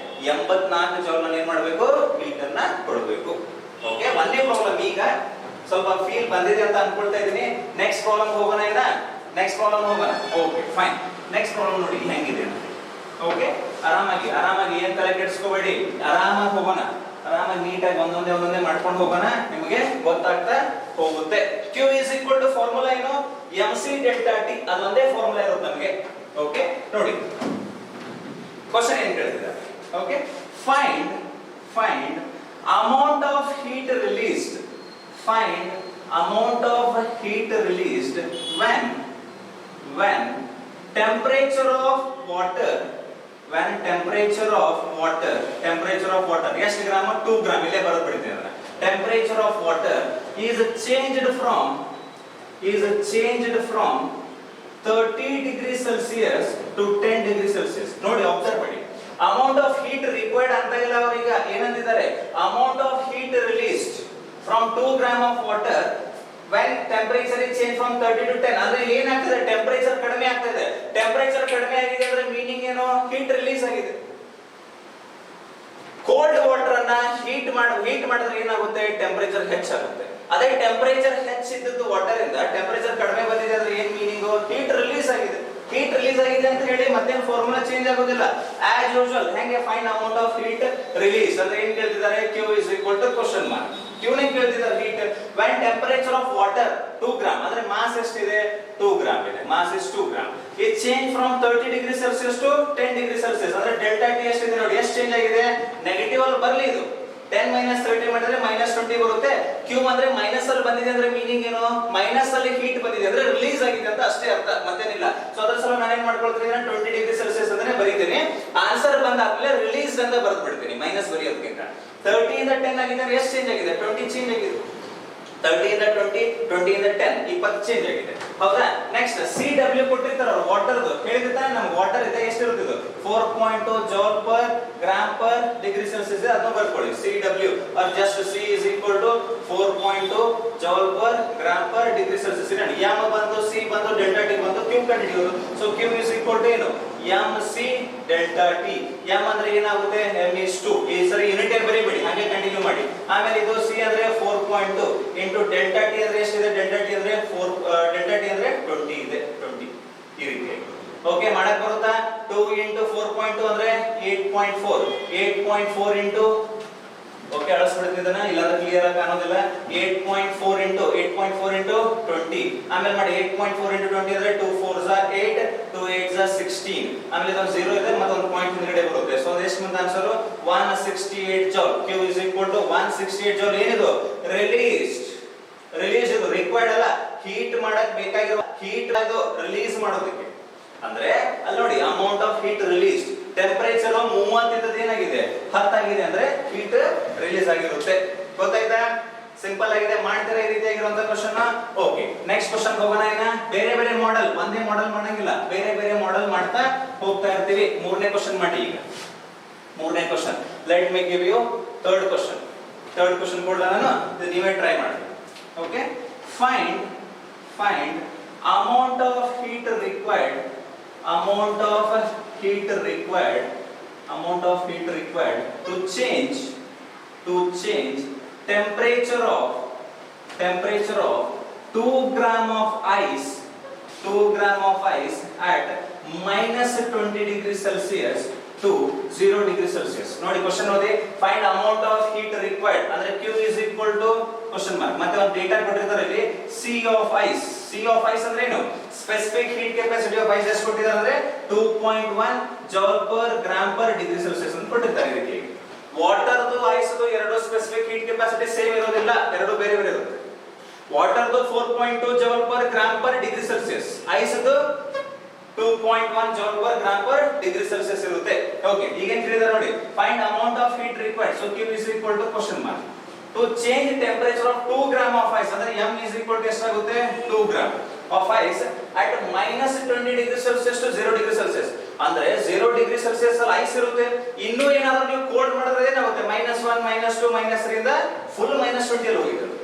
84 ಜೌಲ್ ನಲ್ಲಿ ಏನ್ ಮಾಡ್ಬೇಕು, ಹೀಟ್ ಅನ್ನ ಕೊಡಬೇಕು. ಓಕೆ, ಒಂದೇ ಪ್ರಾಬ್ಲಮ್. ಈಗ ಸ್ವಲ್ಪ ಫೀಲ್ ಬಂದಿದೆ ಅಂತ ಅನ್ಕೊಳ್ತಾ ಇದೀನಿ. ನೆಕ್ಸ್ಟ್ ಪ್ರಾಬ್ಲಮ್ ಹೋಗೋಣ ಇನ್ನ. ನೆಕ್ಸ್ಟ್ ಪ್ರಾಬ್ಲಮ್ ಹೋಗೋಣ. Okay fine. ನೆಕ್ಸ್ಟ್ ಪ್ರಾಬ್ಲಮ್ ನೋಡಿ ಹೆಂಗಿದೆ. ಓಕೆ ಆರಾಮಾಗಿ ಏನ್ ತಲೆ ಕೆಡಿಸ್ಕೋಬೇಡಿ, ಆರಾಮಾಗಿ ಹೋಗೋಣ. ಆರಾಮಾಗಿ ನೀಟಾಗಿ ಒಂದೊಂದೇ ಮಾಡ್ಕೊಂಡು ಹೋಗೋಣ, ನಿಮಗೆ ಗೊತ್ತಾಗ್ತಾ ಹೋಗುತ್ತೆ. Q is equal to formula ಏನು, mc ಡೆಲ್ಟಾ ಟಿ, ಅದೊಂದೇ ಫಾರ್ಮುಲಾ ಇರುತ್ತೆ ನಮಗೆ. ಓಕೆ ನೋಡಿ ಕ್ವಶನ್ ಏನ್ ಕೇಳ್ತಿದ್ದಾರೆ. Okay find amount of heat released, find amount of heat released when temperature of water ಎಷ್ಟು ಗ್ರಾಮ್, 2 ಗ್ರಾಮ್, ಇಲ್ಲೇ ಬರೋದು ಬಿಡ್ತೀನಿ ಅದನ್ನ. temperature of water is changed from 30 degrees Celsius to 10 degrees Celsius. ನೋಡಿ ಅಬ್ಸರ್ವ್ ಮಾಡಿ, ಅಮೌಂಟ್ ಆಫ್ ಹೀಟ್ ರಿಕ್ವೈರ್ಡ್ ಅಂತ ಇಲ್ಲ ಅವರೀಗ ಏನಂತಿದ್ದಾರೆ, amount of heat released from 2 gram of water when temperature is changed from 30 to 10. ಅಂದ್ರೆ ಏನಾಗ್ತದೆ, ಟೆಂಪರೇಚರ್ ಕಡಿಮೆ ಆಗ್ತದೆ. ಟೆಂಪರೇಚರ್ ಕಡಿಮೆ ಆಗಿದೆ ಅಂದ್ರೆ ಮೀನಿಂಗ್ ಏನು, ಹೀಟ್ ರಿಲೀಸ್ ಆಗಿದೆ. ಕೋಲ್ಡ್ ವಾಟರ್ ಅನ್ನ ಹೀಟ್ ಮಾಡಿದ್ರೆ ಏನಾಗುತ್ತೆ, ಟೆಂಪರೇಚರ್ ಹೆಚ್ಚಾಗುತ್ತೆ. ಅದೇ ಟೆಂಪರೇಚರ್ ಹೆಚ್ಚಿದ್ದು ವಾಟರ್ ಇಂದ ಟೆಂಪರೇಚರ್ ಕಡಿಮೆ ಬಂದಿದೆ ಅಂದ್ರೆ ಏನ್ ಮೀನಿಂಗ್, ಹೀಟ್ ರಿಲೀಸ್ ಆಗಿದೆ. ಹೀಟ್ ರಿಲೀಸ್ ಆಗಿದೆ ಅಂತ ಹೇಳಿ ಮತ್ತೆ ಫಾರ್ಮುಲಾ ಚೇಂಜ್ ಆಗೋದಿಲ್ಲ. ಆಸ್ ಯೂಶುವಲ್ ಹೆಂಗೆ find amount of heat release ಅಂದ್ರೆ ಏನ್ ಕೇಳ್ತಿದ್ದಾರೆ, Q is equal to question mark. Q ನೇ ಕೇಳ್ತಿದ್ದಾರೆ heat when temperature of water 2 gram ಅಂದ್ರೆ ಮಾಸ್ ಎಷ್ಟಿದೆ, 2 ಗ್ರಾಮ್ ಇದೆ, mass is 2 gram. it change from 30 degree Celsius to 10 degree Celsius ಅಂದ್ರೆ delta T ಎಷ್ಟಿದೆ ನೋಡಿ, ಎಷ್ಟು ಚೇಂಜ್ ಆಗಿದೆ, ನೆಗೆಟಿವ್ ಅಲ್ಲಿ ಬರಲಿ. ಇದು 10 - 30 ಮಾಡಿದ್ರೆ -20 ಬರುತ್ತೆ. Q ಅಂದ್ರೆ ಮೈನಸ್ ಅಲ್ಲಿ ಬಂದಿದೆ ಅಂದ್ರೆ ಮೀನಿಂಗ್ ಏನು, ಮೈನಸ್ ಅಲ್ಲಿ ಹೀಟ್ ಬಂದಿದೆ ಅಂದ್ರೆ ರಿಲೀಸ್ ಆಗಿದೆ ಅಂತ ಅಷ್ಟೇ ಅರ್ಥ, ಮತ್ತೇನಿಲ್ಲ. ಸೊ ಅದರ ಸಲ ನಾನು ಏನ್ ಮಾಡ್ಕೊಳ್ತೀನಿ, 20 ಡಿಗ್ರಿ ಸೆಲ್ಸಿಯಸ್ ಅಂತಾನೆ ಬರೀತೀನಿ. ಆನ್ಸರ್ ಬಂದಾದ್ಮೇಲೆ ರಿಲೀಸ್ ಅಂತ ಬರೆದು ಬಿಡ್ತೀನಿ, ಮೈನಸ್ ಬರೆಯೋದಕ್ಕಿಂತ. 30 ಇಂದ 10 ಆಗಿದೆ, ಎಷ್ಟು ಚೇಂಜ್ ಆಗಿದೆ, 20 ಚೇಂಜ್ ಆಗಿದೆ. 30 ಇಂದ 20, 20 ಇಂದ 10, 20 ಚೇಂಜ್ ಆಗಿದೆ. ಹೌದಾ. ನೆಕ್ಸ್ಟ್ CW ಕೊಟ್ಟಿರ್ತಾರೆ ಅವರು, ವಾಟರ್ದು ಹೇಳಿರ್ತಾರೆ ನಮ್ಗೆ. ವಾಟರ್ ಇದೆ ಎಷ್ಟಿರುತ್ತೆ ಇದು, 4.2 joule per gram per degree Celsius. ಅದನ್ನು ಬರ್ಕೊಳ್ಳಿ CW or just C is equal to 4.2 joule per gram per degree Celsius. m ಬಂದು, C ಬಂದು, ಡೆಲ್ಟಾ ಟಿ ಬಂದು, Q ಕಂಡುಹಿಡಿಯೋದು. So Q is equal to ಏನು, mc ಡೆಲ್ಟಾ ಟಿ. m ಅಂದ್ರೆ ಏನಾಗುತ್ತೆ, m is 2. ಈ ಸರಿ ಯೂನಿಟ್ ಏನ್ ಬರೀಬೇಡಿ, ಹಾಗೆ ಕಂಟಿನ್ಯೂ ಮಾಡಿ. ಆಮೇಲೆ ಇದು C ಅಂದ್ರೆ 4.2 ಇಂಟು ಡೆಲ್ಟಾ ಟಿ ಅಂದ್ರೆ ಎಷ್ಟಿದೆ, ಡೆಲ್ಟಾ ಟಿ ಅಂದ್ರೆ 20 ಇದೆ, 20 ಈ ರೀತಿ. ಓಕೆ ಮಾಡಕ್ ಬರುತ್ತಾ, 2 ಇಂಟು 4.2 ಅಂದ್ರೆ 8.4 ಇಂಟು, ಓಕೆ ಅಳಿಸ್ಬಿಡ್ತೀನಿ ಇದನ್ನ, ಇಲ್ಲಾಂದ್ರೆ ಕ್ಲಿಯರ್ ಆಗಿ ಕಾಣೋದಿಲ್ಲ. 8.4 ಇಂಟು 20. ಆಮೇಲೆ ಮಾಡಿ 8.4 ಇಂಟು 20 ಅಂದ್ರೆ 2 4s are 8, 2 8s are 16. ಆಮೇಲೆ ಇದೊಂದು 0 ಇದೆ, ಮತ್ತೊಂದು ಪಾಯಿಂಟ್ ಹಿಂದ್ಗಡೆ ಬರುತ್ತೆ. ಸೊ ಎಷ್ಟು ಬಂತ answer, 168 joule. Q is equal to 168 joule. ಏನಿದು, ರಿಲೀಸ್ ಇದು ರಿಕ್ವೈರ್ಡ್ ಅಲ್ಲ, ಹೀಟ್ ಮಾಡಕ್ ಬೇಕಾಗಿರೋ ಹೀಟ್ ಅದು ರಿಲೀಸ್ ಮಾಡೋದಕ್ಕೆ. ಅಂದ್ರೆ ಅಲ್ಲಿ ನೋಡಿ, amount of heat released, temperature 30 ಇದ್ದದ್ದು ಏನಾಗಿದೆ, 10 ಆಗಿದೆ ಅಂದ್ರೆ ಹೀಟ್ ರಿಲೀಸ್ ಆಗಿರುತ್ತೆ. ಗೊತ್ತಾಯ್ತಾ, ಸಿಂಪಲ್ ಆಗಿದೆ. ಮಾಡ್ತೀರಾ ಈ ರೀತಿಯಾಗಿರುವಂತ ಕ್ವಶನ್. ಓಕೆ ನೆಕ್ಸ್ಟ್ ಕ್ವಶನ್ ಹೋಗೋಣ. ಈಗ ಬೇರೆ ಬೇರೆ ಮಾಡೆಲ್, ಒಂದೇ ಮಾಡೆಲ್ ಮಾಡಂಗಿಲ್ಲ, ಬೇರೆ ಬೇರೆ ಮಾಡೆಲ್ ಮಾಡ್ತಾ ಹೋಗ್ತಾ ಇರ್ತೀವಿ. ಮೂರನೇ ಕ್ವಶನ್ ಮಾಡಿ. ಈಗ ಮೂರನೇ question, let me give you third question ಕೊಡ್ಲ ನಾನು, ನೀವೇ ಟ್ರೈ ಮಾಡಿ. Okay find amount of heat required to change temperature of 2 gram of ice at -20 degrees Celsius to 0 degree Celsius. ನೋಡಿ ಕ್ವಶನ್ ಓದಿ. Find amount of heat required ಅಂದ್ರೆ Q is equal to question mark. ಮತ್ತೆ ಒಂದು data ಕೊಟ್ಟಿರ್ತಾರೆ ಇಲ್ಲಿ, C of ice ಅಂದ್ರೆ ಏನು, specific heat capacity of ice ಎಷ್ಟು ಕೊಟ್ಟಿದ್ದಾರೆ ಅಂದ್ರೆ 2.1 joule per gram per degree Celsius ಅಂತ ಕೊಟ್ಟಿರ್ತಾರೆ. ಈ ರೀತಿ ವಾಟರ್ದು ಐಸ್ದು ಎರಡು ಸ್ಪೆಸಿಫಿಕ್ ಹೀಟ್ ಕೆಪಾಸಿಟಿ ಸೇಮ್ ಇರೋದಿಲ್ಲ, ಎರಡು ಬೇರೆ ಬೇರೆ ಇರುತ್ತೆ. ವಾಟರ್ದು 4.2 joule per gram per degree Celsius, ಐಸ್ದು 2.1 joule per gram per degree Celsius ಇರುತ್ತೆ. ಓಕೆ ಈಗ ಏನ್ ಹೇಳಿದಾರೆ ನೋಡಿ, find amount of heat required. So Q is equal to question mark to change temperature of 2 gram of ice ಅಂದ್ರೆ m is equal to ಎಷ್ಟಾಗುತ್ತೆ, 2 gram of ice at -20 degree Celsius to 0 degree Celsius. ಅಂದ್ರೆ 0 degree Celsius ಅಲ್ಲಿ ice ಇರುತ್ತೆ. ಇನ್ನೂ ಏನಾದರೂ ನೀವು cold ಮಾಡಿದ್ರೆ ಏನಾಗುತ್ತೆ, -1 -2 -3 ಇಂದ ಫುಲ್ -20 ಅಲ್ಲಿ ಹೋಗಿರುತ್ತೆ.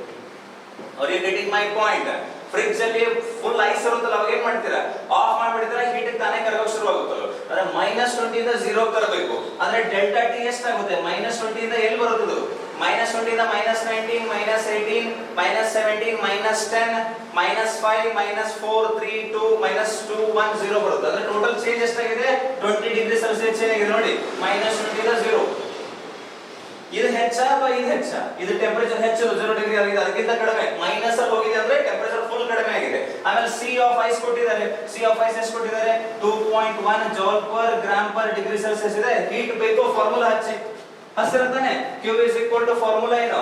Are you getting my point? Fridge ಅಲ್ಲಿ ಫುಲ್ ಐಸ್ ಇರುತ್ತಲ್ಲ, ಅವಾಗ ಏನ್ ಮಾಡ್ತೀರಾ, ಆಫ್ ಮಾಡ್ಬಿಡ್ತೀರಾ, ಹೀಟ್ ತಾನೇ ಕರಗೋಕೆ ಶುರು ಆಗುತ್ತಲ್ಲ. ಅಂದ್ರೆ -20 ಇಂದ 0 ತರಬೇಕು ಅಂದ್ರೆ ಡೆಲ್ಟಾ ಟಿ ಎಷ್ಟಾಗುತ್ತೆ, -20 ಇಂದ ಎಲ್ಲಿ ಬರುತ್ತದು, -20 ಇಂದ -19 -18 -17 -10 -5 -4 3 2 -2 1 0 ಬರುತ್ತೆ. ಅಂದ್ರೆ ಟೋಟಲ್ ಚೇಂಜ್ ಎಷ್ಟಾಗಿದೆ? 20 ಡಿಗ್ರಿ ಸೆಲ್ಸಿಯಸ್ ಚೇಂಜ್ ಆಗಿದೆ ನೋಡಿ. -20 ಇಂದ 0. ಇದು ಹೆಚ್ಚಾ ಅಥವಾ ಇದು ಹೆಚ್ಚಾ? ಇದು ಟೆಂಪರೇಚರ್ ಹೆಚ್ಚು 0 ಡಿಗ್ರಿ ಆಗಿದೆ, ಅದಕ್ಕಿಂತ ಕಡಿಮೆ ಮೈನಸ್ ಅಲ್ಲಿ ಹೋಗಿದೆ ಅಂದ್ರೆ ಟೆಂಪರೇಚರ್ ಫುಲ್ ಕಡಿಮೆ ಆಗಿದೆ. ಆಮೇಲೆ ಸಿ ಆಫ್ ಐಸ್ ಕೊಟ್ಟಿದ್ದಾರೆ. ಸಿ ಆಫ್ ಐಸ್ ಎಷ್ಟು ಕೊಟ್ಟಿದ್ದಾರೆ? 2.1 joule per gram per degree Celsius ಇದೆ. ಹೀಟ್ ಬೇಕು, ಫಾರ್ಮುಲಾ ಹಚ್ಚಿ ಹಸಿರತಾನೆ. Q is equal to formula ಏನು?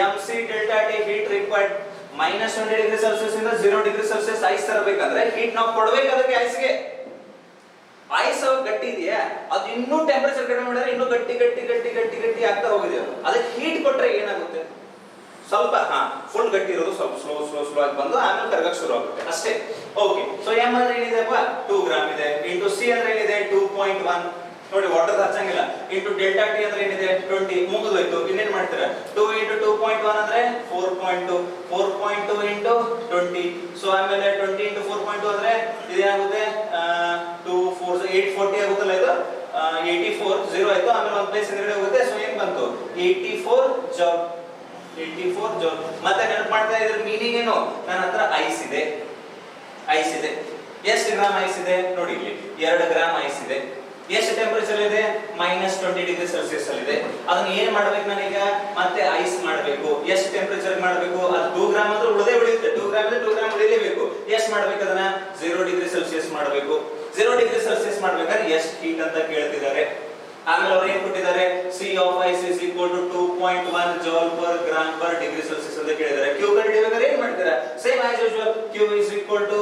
mc delta T heat required. -20 degree Celsius ಇಂದ 0 ಡಿಗ್ರಿ ಸೆಲ್ಸಿಯಸ್ ಐಸ್ ತರಬೇಕಂದ್ರೆ ಹೀಟ್ ನಾವು ಕೊಡಬೇಕು ಅದಕ್ಕೆ ಐಸ್ಗೆ. ಐಸ್ ಗಟ್ಟಿ ಇದೆಯಾ, ಅದು ಇನ್ನೂ ಟೆಂಪರೇಚರ್ ಕಡಿಮೆ ಮಾಡಿದ್ರೆ ಇನ್ನೂ ಗಟ್ಟಿ ಗಟ್ಟಿ ಗಟ್ಟಿ ಗಟ್ಟಿ ಗಟ್ಟಿ ಆಗ್ತಾ ಹೋಗಿದೆ. ಅದಕ್ಕೆ ಹೀಟ್ ಕೊಟ್ರೆ ಏನಾಗುತ್ತೆ? ಸ್ವಲ್ಪ ಫುಲ್ ಗಟ್ಟಿ ಇರೋದು ಸ್ವಲ್ಪ ಸ್ಲೋ ಸ್ಲೋ ಸ್ಲೋ ಆಗಿ ಬಂದು ಆಮೇಲೆ ಕರಗಕ್ಕೆ ಶುರು ಆಗುತ್ತೆ ಅಷ್ಟೇ. ಓಕೆ, ಸೊ m ಅಂದ್ರೆ ಏನಿದೆಪ್ಪ? 2 ಗ್ರಾಮ್ ಇದೆ. ಇಂಟು ಸಿ ಅಂದ್ರೆ ಏನಿದೆ? 2.1 ನೋಡಿ, ವಾಟರ್ ಹಚ್ಚಂಗಿಲ್ಲ. ಇಂಟು ಡೆಲ್ಟಾ ಟಿ ಅಂದ್ರೆ ಏನಿದೆ? 20. ಮುಗಿದೋಯ್ತು. ಇನ್ನೇನ್ ಮಾಡ್ತೀರಾ? 2 into 2.1 ಅಂದ್ರೆ 4.2. 4.2 into 20. ಸೊ ಆಮೇಲೆ 20 into 4.2 ಅಂದ್ರೆ ಇದೇನಾಗುತ್ತೆ? 2 4 840 ಆಗುತ್ತಲ್ಲ ಇದು. 84 0 ಆಯ್ತು. ಆಮೇಲೆ ಒಂದು ಪ್ಲೇಸ್ ಹಿಂದ್ಗಡೆ ಹೋಗುತ್ತೆ. ಸೊ ಏನ್ ಬಂತು? 84 ಜೌಲ್. 84 ಜೌಲ್. ಮತ್ತೆ ನೆನಪು ಮಾಡ್ತಾ ಇದ್ರ ಮೀನಿಂಗ್ ಏನು? ನನ್ನ ಹತ್ರ ಐಸ್ ಇದೆ. ಐಸ್ ಇದೆ. ಎಷ್ಟು ಗ್ರಾಮ್ ಐಸ್ ಇದೆ ನೋಡಿ ಇಲ್ಲಿ? 2 ಗ್ರಾಮ್ ಐಸ್ ಇದೆ. ಎಷ್ಟು ಟೆಂಪರೇಚರ್ ಇದೆ? -20 ಡಿಗ್ರಿ ಸೆಲ್ಸಿಯಸ್ ಅಲ್ಲಿ ಇದೆ. ಅದನ್ನ ಏನ್ ಮಾಡ್ಬೇಕು ನಾನೀಗ? ಮತ್ತೆ ಐಸ್ ಮಾಡಬೇಕು. ಎಷ್ಟು ಟೆಂಪರೇಚರ್ ಮಾಡಬೇಕು? ಅದು 2 ಗ್ರಾಮ್ ಅಂದ್ರೆ ಉಳಿದೇ ಉಳಿಯುತ್ತೆ. 2 ಗ್ರಾಮ್ ಅಂದ್ರೆ 2 ಗ್ರಾಮ್ ಉಳಿಲೇಬೇಕು. ಎಷ್ಟು ಮಾಡ್ಬೇಕು ಅದನ್ನ? 0 ಡಿಗ್ರಿ ಸೆಲ್ಸಿಯಸ್ ಮಾಡಬೇಕು. 0 ಡಿಗ್ರಿ ಸೆಲ್ಸಿಯಸ್ ಮಾಡ್ಬೇಕಾದ್ರೆ ಎಷ್ಟು ಹೀಟ್ ಅಂತ ಕೇಳ್ತಿದ್ದಾರೆ. ಆಮೇಲೆ ಅವ್ರು ಏನ್ ಕೊಟ್ಟಿದ್ದಾರೆ? C of ice is equal to 2.1 joule per gram per degree Celsius ಅಂತ ಕೇಳಿದ್ದಾರೆ. ಕ್ಯೂ ಕಂಡುಹಿಡಿಯಬೇಕಾದ್ರೆ ಏನ್ ಮಾಡ್ತೀರಾ? Same as usual. Q is equal to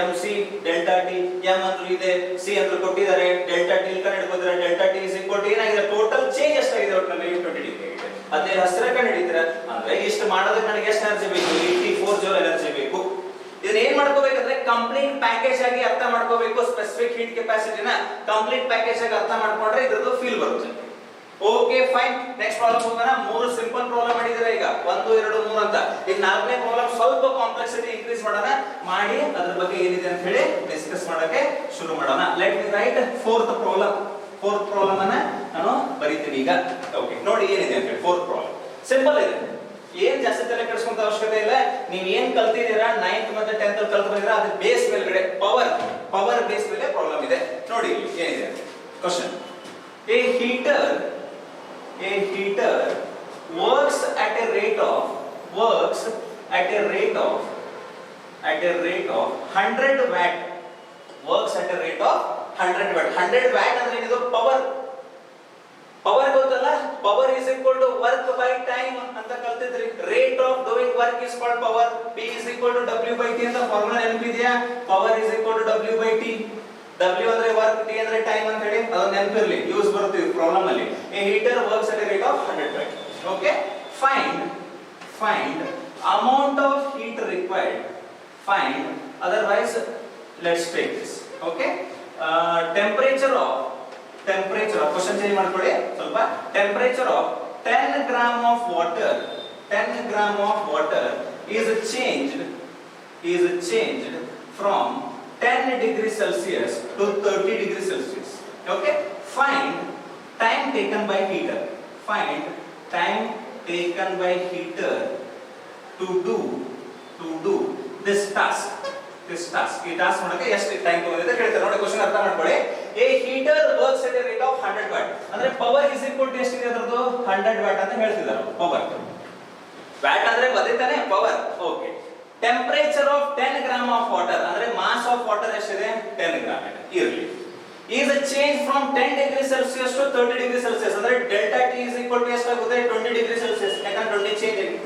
mc delta T. m ಅಂದ್ರೂ ಇದೆ, ಸಿ ಅಂದ್ರೂ ಕೊಟ್ಟಿದ್ದಾರೆ, ಡೆಲ್ಟಾ ಟಿ ಕಂಡುಹಿಡಿದ್ರೆ delta T is equal to ಏನಾಗಿದೆ? ಟೋಟಲ್ ಚೇಂಜ್ ಎಷ್ಟಾಗಿದೆ ಒಟ್ಟಿನಲ್ಲಿ? 20 ಡಿಗ್ರಿ ಆಗಿದೆ. ಅದೇ ಹಸಿರ ಕಂಡುಹಿಡಿತೀರಾ ಅಂದ್ರೆ ಇಷ್ಟು ಮಾಡೋದಕ್ಕೆ ನನಗೆ ಎಷ್ಟು ಎನರ್ಜಿ ಬೇಕು? 84 ಜೌಲ್ ಎನರ್ಜಿ ಬೇಕು. ಇದನ್ನ ಏನ್ ಮಾಡ್ಕೋಬೇಕಂದ್ರೆ ಕಂಪ್ಲೀಟ್ ಪ್ಯಾಕೇಜ್ ಆಗಿ ಅರ್ಥ ಮಾಡ್ಕೋಬೇಕು. ಸ್ಪೆಸಿಫಿಕ್ ಹೀಟ್ ಕೆಪಾಸಿಟಿನ ಕಂಪ್ಲೀಟ್ ಪ್ಯಾಕೇಜ್ ಆಗಿ ಅರ್ಥ ಮಾಡ್ಕೊಂಡ್ರೆ ಇದ್ರದ್ದು ಫೀಲ್ ಬರುತ್ತೆ. Okay fine. ನೆಕ್ಸ್ಟ್ ಪ್ರಾಬ್ಲಮ್ ಹೋಗೋಣ. 3 ಸಿಂಪಲ್ ಪ್ರಾಬ್ಲಮ್ ಮಾಡಿದಿರಾ ಈಗ, 1 2 3 ಅಂತ. ಈಗ 4ನೇ ಪ್ರಾಬ್ಲಮ್ ಸ್ವಲ್ಪ ಕಾಂಪ್ಲೆಕ್ಸಿಟಿ ಇನ್ಕ್ರೀಸ್ ಮಾಡೋಣ. ಮಾಡಿ ಅದ್ರ ಬಗ್ಗೆ ಏನಿದೆ ಅಂತ ಹೇಳಿ ಡಿಸ್ಕಸ್ ಮಾಡಕ್ಕೆ ಶುರು ಮಾಡೋಣ. Let me right 4th problem. 4th problem ಅನ್ನ ನಾನು ಬರೀತೀನಿ ಈಗ. ಓಕೆ, ನೋಡಿ ಏನಿದೆ ಅಂತ ಹೇಳಿ. 4th ಪ್ರಾಬ್ಲಮ್ ಸಿಂಪಲ್ ಇದೆ, ಏನ್ ಜಾಸ್ತಿ ತಲೆ ಕೆಡಿಸ್ಕೊಂತ ಅವಶ್ಯಕತೆ ಇಲ್ಲ. ನೀವು ಏನ್ ಕಲ್ತಿದ್ದೀರಾ 9th ಮತ್ತೆ 10th ಅಲ್ಲಿ ಕಲ್ತು ಬಂದಿರಾ, ಅದು ಬೇಸ್ ಮೇಲ್ಗಡೆ ಪವರ್ ಬೇಸ್ ಮೇಲೆ ಪ್ರಾಬ್ಲಮ್ ಇದೆ. ನೋಡಿ ಏನಿದೆ question. A heater works at a rate of 100 watt. Works at a rate of 100 watt. 100 watt ಅಂದ್ರೆ ಏನಿದು? ಪವರ್ ಗೊತ್ತಲ್ಲ? Power is equal to work by time ಅಂತ ಕಲ್ತಿದ್ರಿ. Rate of doing work is called power. P is equal to W by T ಅಂತ formula ನೆನಪಿದೆಯಾ? Power is equal to W by T. W ಅಂದ್ರೆ work, T ಅಂದ್ರೆ time ಅಂತ ಹೇಳಿ ಅದನ್ನ ನೆನಪಿರಲಿ, ಯೂಸ್ ಬರುತ್ತೆ ಪ್ರಾಬ್ಲಮ್ ಅಲ್ಲಿ. A heater works at a rate of 100 watt. Okay, find amount of heat required. Find, otherwise let's take this. Okay, temperature of question change ಮಾಡ್ಕೊಳ್ಳಿ ಸ್ವಲ್ಪ. Temperature of 10 gram of water is changed from 10 degree Celsius to 30 degree Celsius. Okay, find time taken by heater. Find time taken by heater to do this task. ಈ task ಮಾಡಕ್ಕೆ ಎಷ್ಟು time ತಗೊಂಡಿದೆ ಅಂತ ಹೇಳ್ತಾರೆ. ನೋಡಿ question ಅರ್ಥ ಮಾಡ್ಕೊಳ್ಳಿ. A heater works at a rate of 100 watt. ಅಂದ್ರೆ ಪವರ್ is equal to ಎಷ್ಟಿದೆ ಅದರದ್ದು? 100 watt ಅಂತ ಹೇಳ್ತಿದ್ದಾರೆ. ಪವರ್ ವ್ಯಾಟ್ ಅಂದ್ರೆ ಬದೈತಾನೆ power. Okay, temperature of 10 gram of water ಅಂದ್ರೆ ಮಾಸ್ ಆಫ್ ವಾಟರ್ ಎಷ್ಟಿದೆ? 10 ಗ್ರಾಮ್ ಇದೆ. ಇರಲಿ. is a change from 10 degree Celsius to 30 degree Celsius ಅಂದ್ರೆ delta T is equal to ಎಷ್ಟಾಗುತ್ತೆ? 20 degree Celsius. ಯಾಕಂದ್ರೆ 20 ಚೇಂಜ್ ಆಗಿದೆ.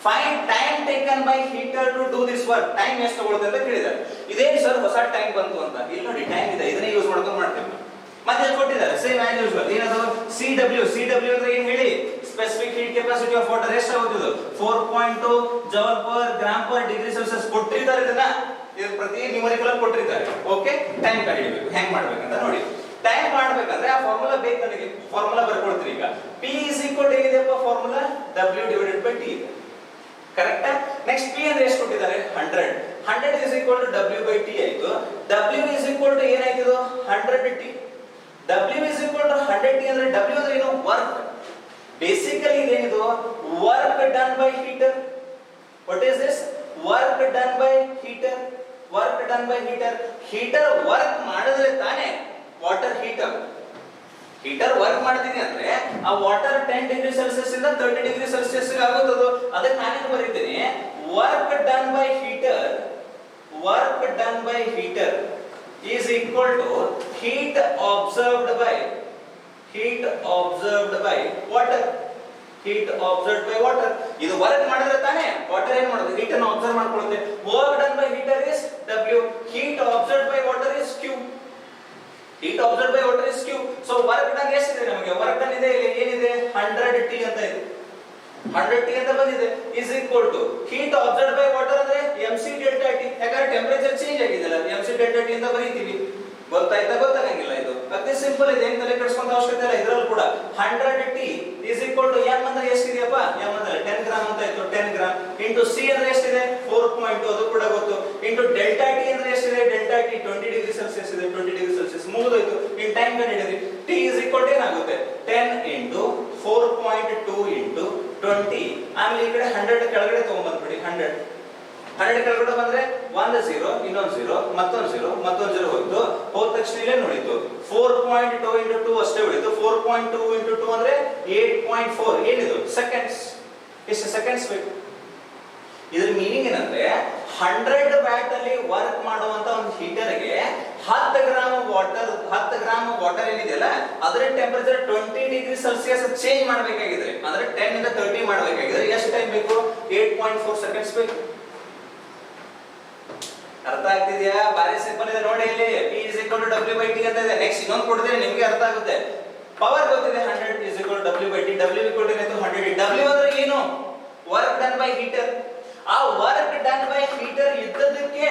Find time taken by heater to do this work. Time ಎಷ್ಟು ತಗೊಳುತ್ತೆ ಅಂತ ಕೇಳಿದ್ದಾರೆ. ಇದೇನು ಸರ್ ಹೊಸ ಟೈಮ್ ಬಂತು ಅಂತ? ಇಲ್ಲಿ ನೋಡಿ ಟೈಮ್ ಇದೆ, ಇದನ್ನೇ ಯೂಸ್ ಮಾಡ್ಕೊಂಡು ಮಾಡ್ತೀವಿ. ಮತ್ತೆ ಕೊಟ್ಟಿದ್ದಾರೆ ಸೇಮ್ ಆಸ್ ಯೂಶುವಲ್. ಏನದು? CW ಅಂದ್ರೆ ಏನು ಹೇಳಿ? Specific heat capacity of water ಎಷ್ಟಾಗುತ್ತದೆ? 4.2 joule per gram per degree Celsius ಕೊಟ್ಟಿದ್ದಾರೆ. ಇದನ್ನ ಪ್ರತಿ ನ್ಯೂಮರಿಕಲ್ ಅಲ್ಲಿ ಕೊಟ್ಟಿದ್ದಾರೆ. ಓಕೆ, ಟೈಮ್ ಕಂಡುಹಿಡಿಯಬೇಕು. ಹೆಂಗ್ ಮಾಡ್ಬೇಕಂತ ನೋಡಿ. ಟೈಮ್ ಮಾಡ್ಬೇಕಂದ್ರೆ ಆ ಫಾರ್ಮುಲಾ ಬೇಕು ನನಗೆ. ಫಾರ್ಮುಲಾ ಬರ್ಕೊಳ್ತೀರಿ ಈಗ. P is equal to ಏನಿದೆಪ್ಪ formula? W divided by T ಇದೆ. ಕರೆಕ್ಟಾ? ನೆಕ್ಸ್ಟ್ P ಅಂದ್ರೆ ಎಷ್ಟು ಕೊಟ್ಟಿದ್ದಾರೆ? 100 is equal to W by T ಆಯ್ತು. W is equal to ಏನಾಯ್ತು? 100T. W is equal to 100T ಅಂದ್ರೆ W ಅಂದ್ರೆ ಏನು? ವರ್ಕ್. ಬೇಸಿಕಲಿ ಇದೇನಿದು work done by heater. What is this? Work done by heater. Work done by heater. Heater work ಮಾಡಿದ್ರೆ ತಾನೇ water heater. Heater work ಮಾಡ್ತೀನಿ ಅಂದ್ರೆ ಆ ವಾಟರ್ 10 ಡಿಗ್ರಿ ಸೆಲ್ಸಿಯಸ್ ಇಂದ 30 ಡಿಗ್ರಿ ಸೆಲ್ಸಿಯಸ್ ಆಗುತ್ತದು. ಅದಕ್ಕೆ ನಾನೇನು ಬರೀತೀನಿ, work done by heater, work done by heater is equal to heat observed by, heat observed by water. Heat observed by water. ಇದು work ಮಾಡಿದ್ರೆ ತಾನೇ ವಾಟರ್ ಏನು ಮಾಡೋದು, ಹೀಟ್ ಅನ್ನು ಅಬ್ಸರ್ವ್ ಮಾಡ್ಕೊಳ್ಳುತ್ತೆ. Work done by heater is W, heat observed by water is Q. Heat observed by water is Q. So work done ಎಷ್ಟಿದೆ ನಮಗೆ? Work done ಇದೆ ಇಲ್ಲಿ ಏನಿದೆ 100T ಅಂತ ಇದೆ. 100T ಅಂತ ಬಂದಿದೆ is equal to heat observed by water ಅಂದ್ರೆ mc delta T. ಯಾಕಂದ್ರೆ ಟೆಂಪರೇಚರ್ ಚೇಂಜ್ ಆಗಿದೆಲ್ಲ, mc delta T ಅಂತ ಬರೀತೀವಿ. ಗೊತ್ತಾಯ್ತಾ? ಗೊತ್ತಾಗಂಗಿಲ್ಲ. ಇದು ಅತಿ ಸಿಂಪಲ್ ಇದೆ, ಏನು ತಲೆ ಕೆಡಿಸ್ಕೊಂತ ಅವಶ್ಯಕತೆ ಇಲ್ಲ. ಇದರಲ್ಲೂ ಕೂಡ 100T is equal to m ಅಂದ್ರೆ ಎಷ್ಟಿದೆಯಪ್ಪ? m ಅಂದ್ರೆ 10 ಗ್ರಾಮ್ ಅಂತ ಇತ್ತು, 10 ಗ್ರಾಮ್ ಇಂಟು c ಅಂದ್ರೆ ಎಷ್ಟಿದೆ 4.2, ಅದು ಕೂಡ ಗೊತ್ತು, ಇಂಟು ಡೆಲ್ಟಾ T ಅಂದ್ರೆ ಎಷ್ಟಿದೆ? ಡೆಲ್ಟಾ T 20 ಡಿಗ್ರಿ ಸೆಲ್ಸಿಯಸ್ ಇದೆ, 20 ಡಿಗ್ರಿ ಸೆಲ್ಸಿಯಸ್ ಮುಗಿದೋಯ್ತು. ಇನ್ ಟೈಮ್ ಕಂಡುಹಿಡಿದ್ರಿ. T is equal to ಏನಾಗುತ್ತೆ 10 into 4.2 into 20. ಆಮೇಲೆ ಈ ಕಡೆ 100 ಕೆಳಗಡೆ ತಗೊಂಡ್ಬಂದ್ಬಿಡಿ. 100 ಕೆಳಗಡೆ ಬಂದ್ರೆ ಒಂದು 0, ಇನ್ನೊಂದು 0, ಮತ್ತೊಂದು 0, ಮತ್ತೊಂದು 0 ಹೋಯ್ತು. ಹೋದ ತಕ್ಷಣ ಇಲ್ಲೇ ನೋಡಿತು 4.2 into 2 ಅಷ್ಟೇ ಉಳಿತು. 4.2 into 2 ಅಂದ್ರೆ 8.4. ಏನಿದು? ಸೆಕೆಂಡ್ಸ್. ಎಷ್ಟು ಸೆಕೆಂಡ್ಸ್ ಬೇಕು? ಇದರ ಮೀನಿಂಗ್ ಏನಂದ್ರೆ 100 ವ್ಯಾಟ್ ಅಲ್ಲಿ ವರ್ಕ್ ಮಾಡುವಂತ ಒಂದು ಹೀಟರ್ಗೆ 10 ಗ್ರಾಮ್ ವಾಟರ್ ಏನಿದೆಯಲ್ಲ ಅದರ ಟೆಂಪರೇಚರ್ 20 ಡಿಗ್ರಿ ಸೆಲ್ಸಿಯಸ್ ಚೇಂಜ್ ಮಾಡಬೇಕಾಗಿದ್ರೆ, ಅಂದ್ರೆ 10 ಇಂದ 30 ಮಾಡಬೇಕಾಗಿದ್ರೆ ಎಷ್ಟು ಟೈಮ್ ಬೇಕು? 8.4 ಸೆಕೆಂಡ್ಸ್ ಬೇಕು. ಅರ್ಥ ಆಗ್ತಿದ್ಯಾ? ಬಾರಿ ಸಿಂಪಲ್ ಇದೆ ನೋಡಿ. ಇಲ್ಲಿ P is equal to W by T ಅಂತ ಇದೆ. ನೆಕ್ಸ್ಟ್ ಇನ್ನೊಂದು ಕೊಡ್ತೀನಿ, ನಿಮಗೆ ಅರ್ಥ ಆಗುತ್ತೆ. ಪವರ್ ಗೊತ್ತಿದೆ, 100 is equal to W by T. W equal to 100. W ಅಂದ್ರೆ ಏನು? Work done by heater. ಆ ವರ್ಕ್ ಡನ್ ಬೈ ಹೀಟರ್ ಇದ್ದದಕ್ಕೆ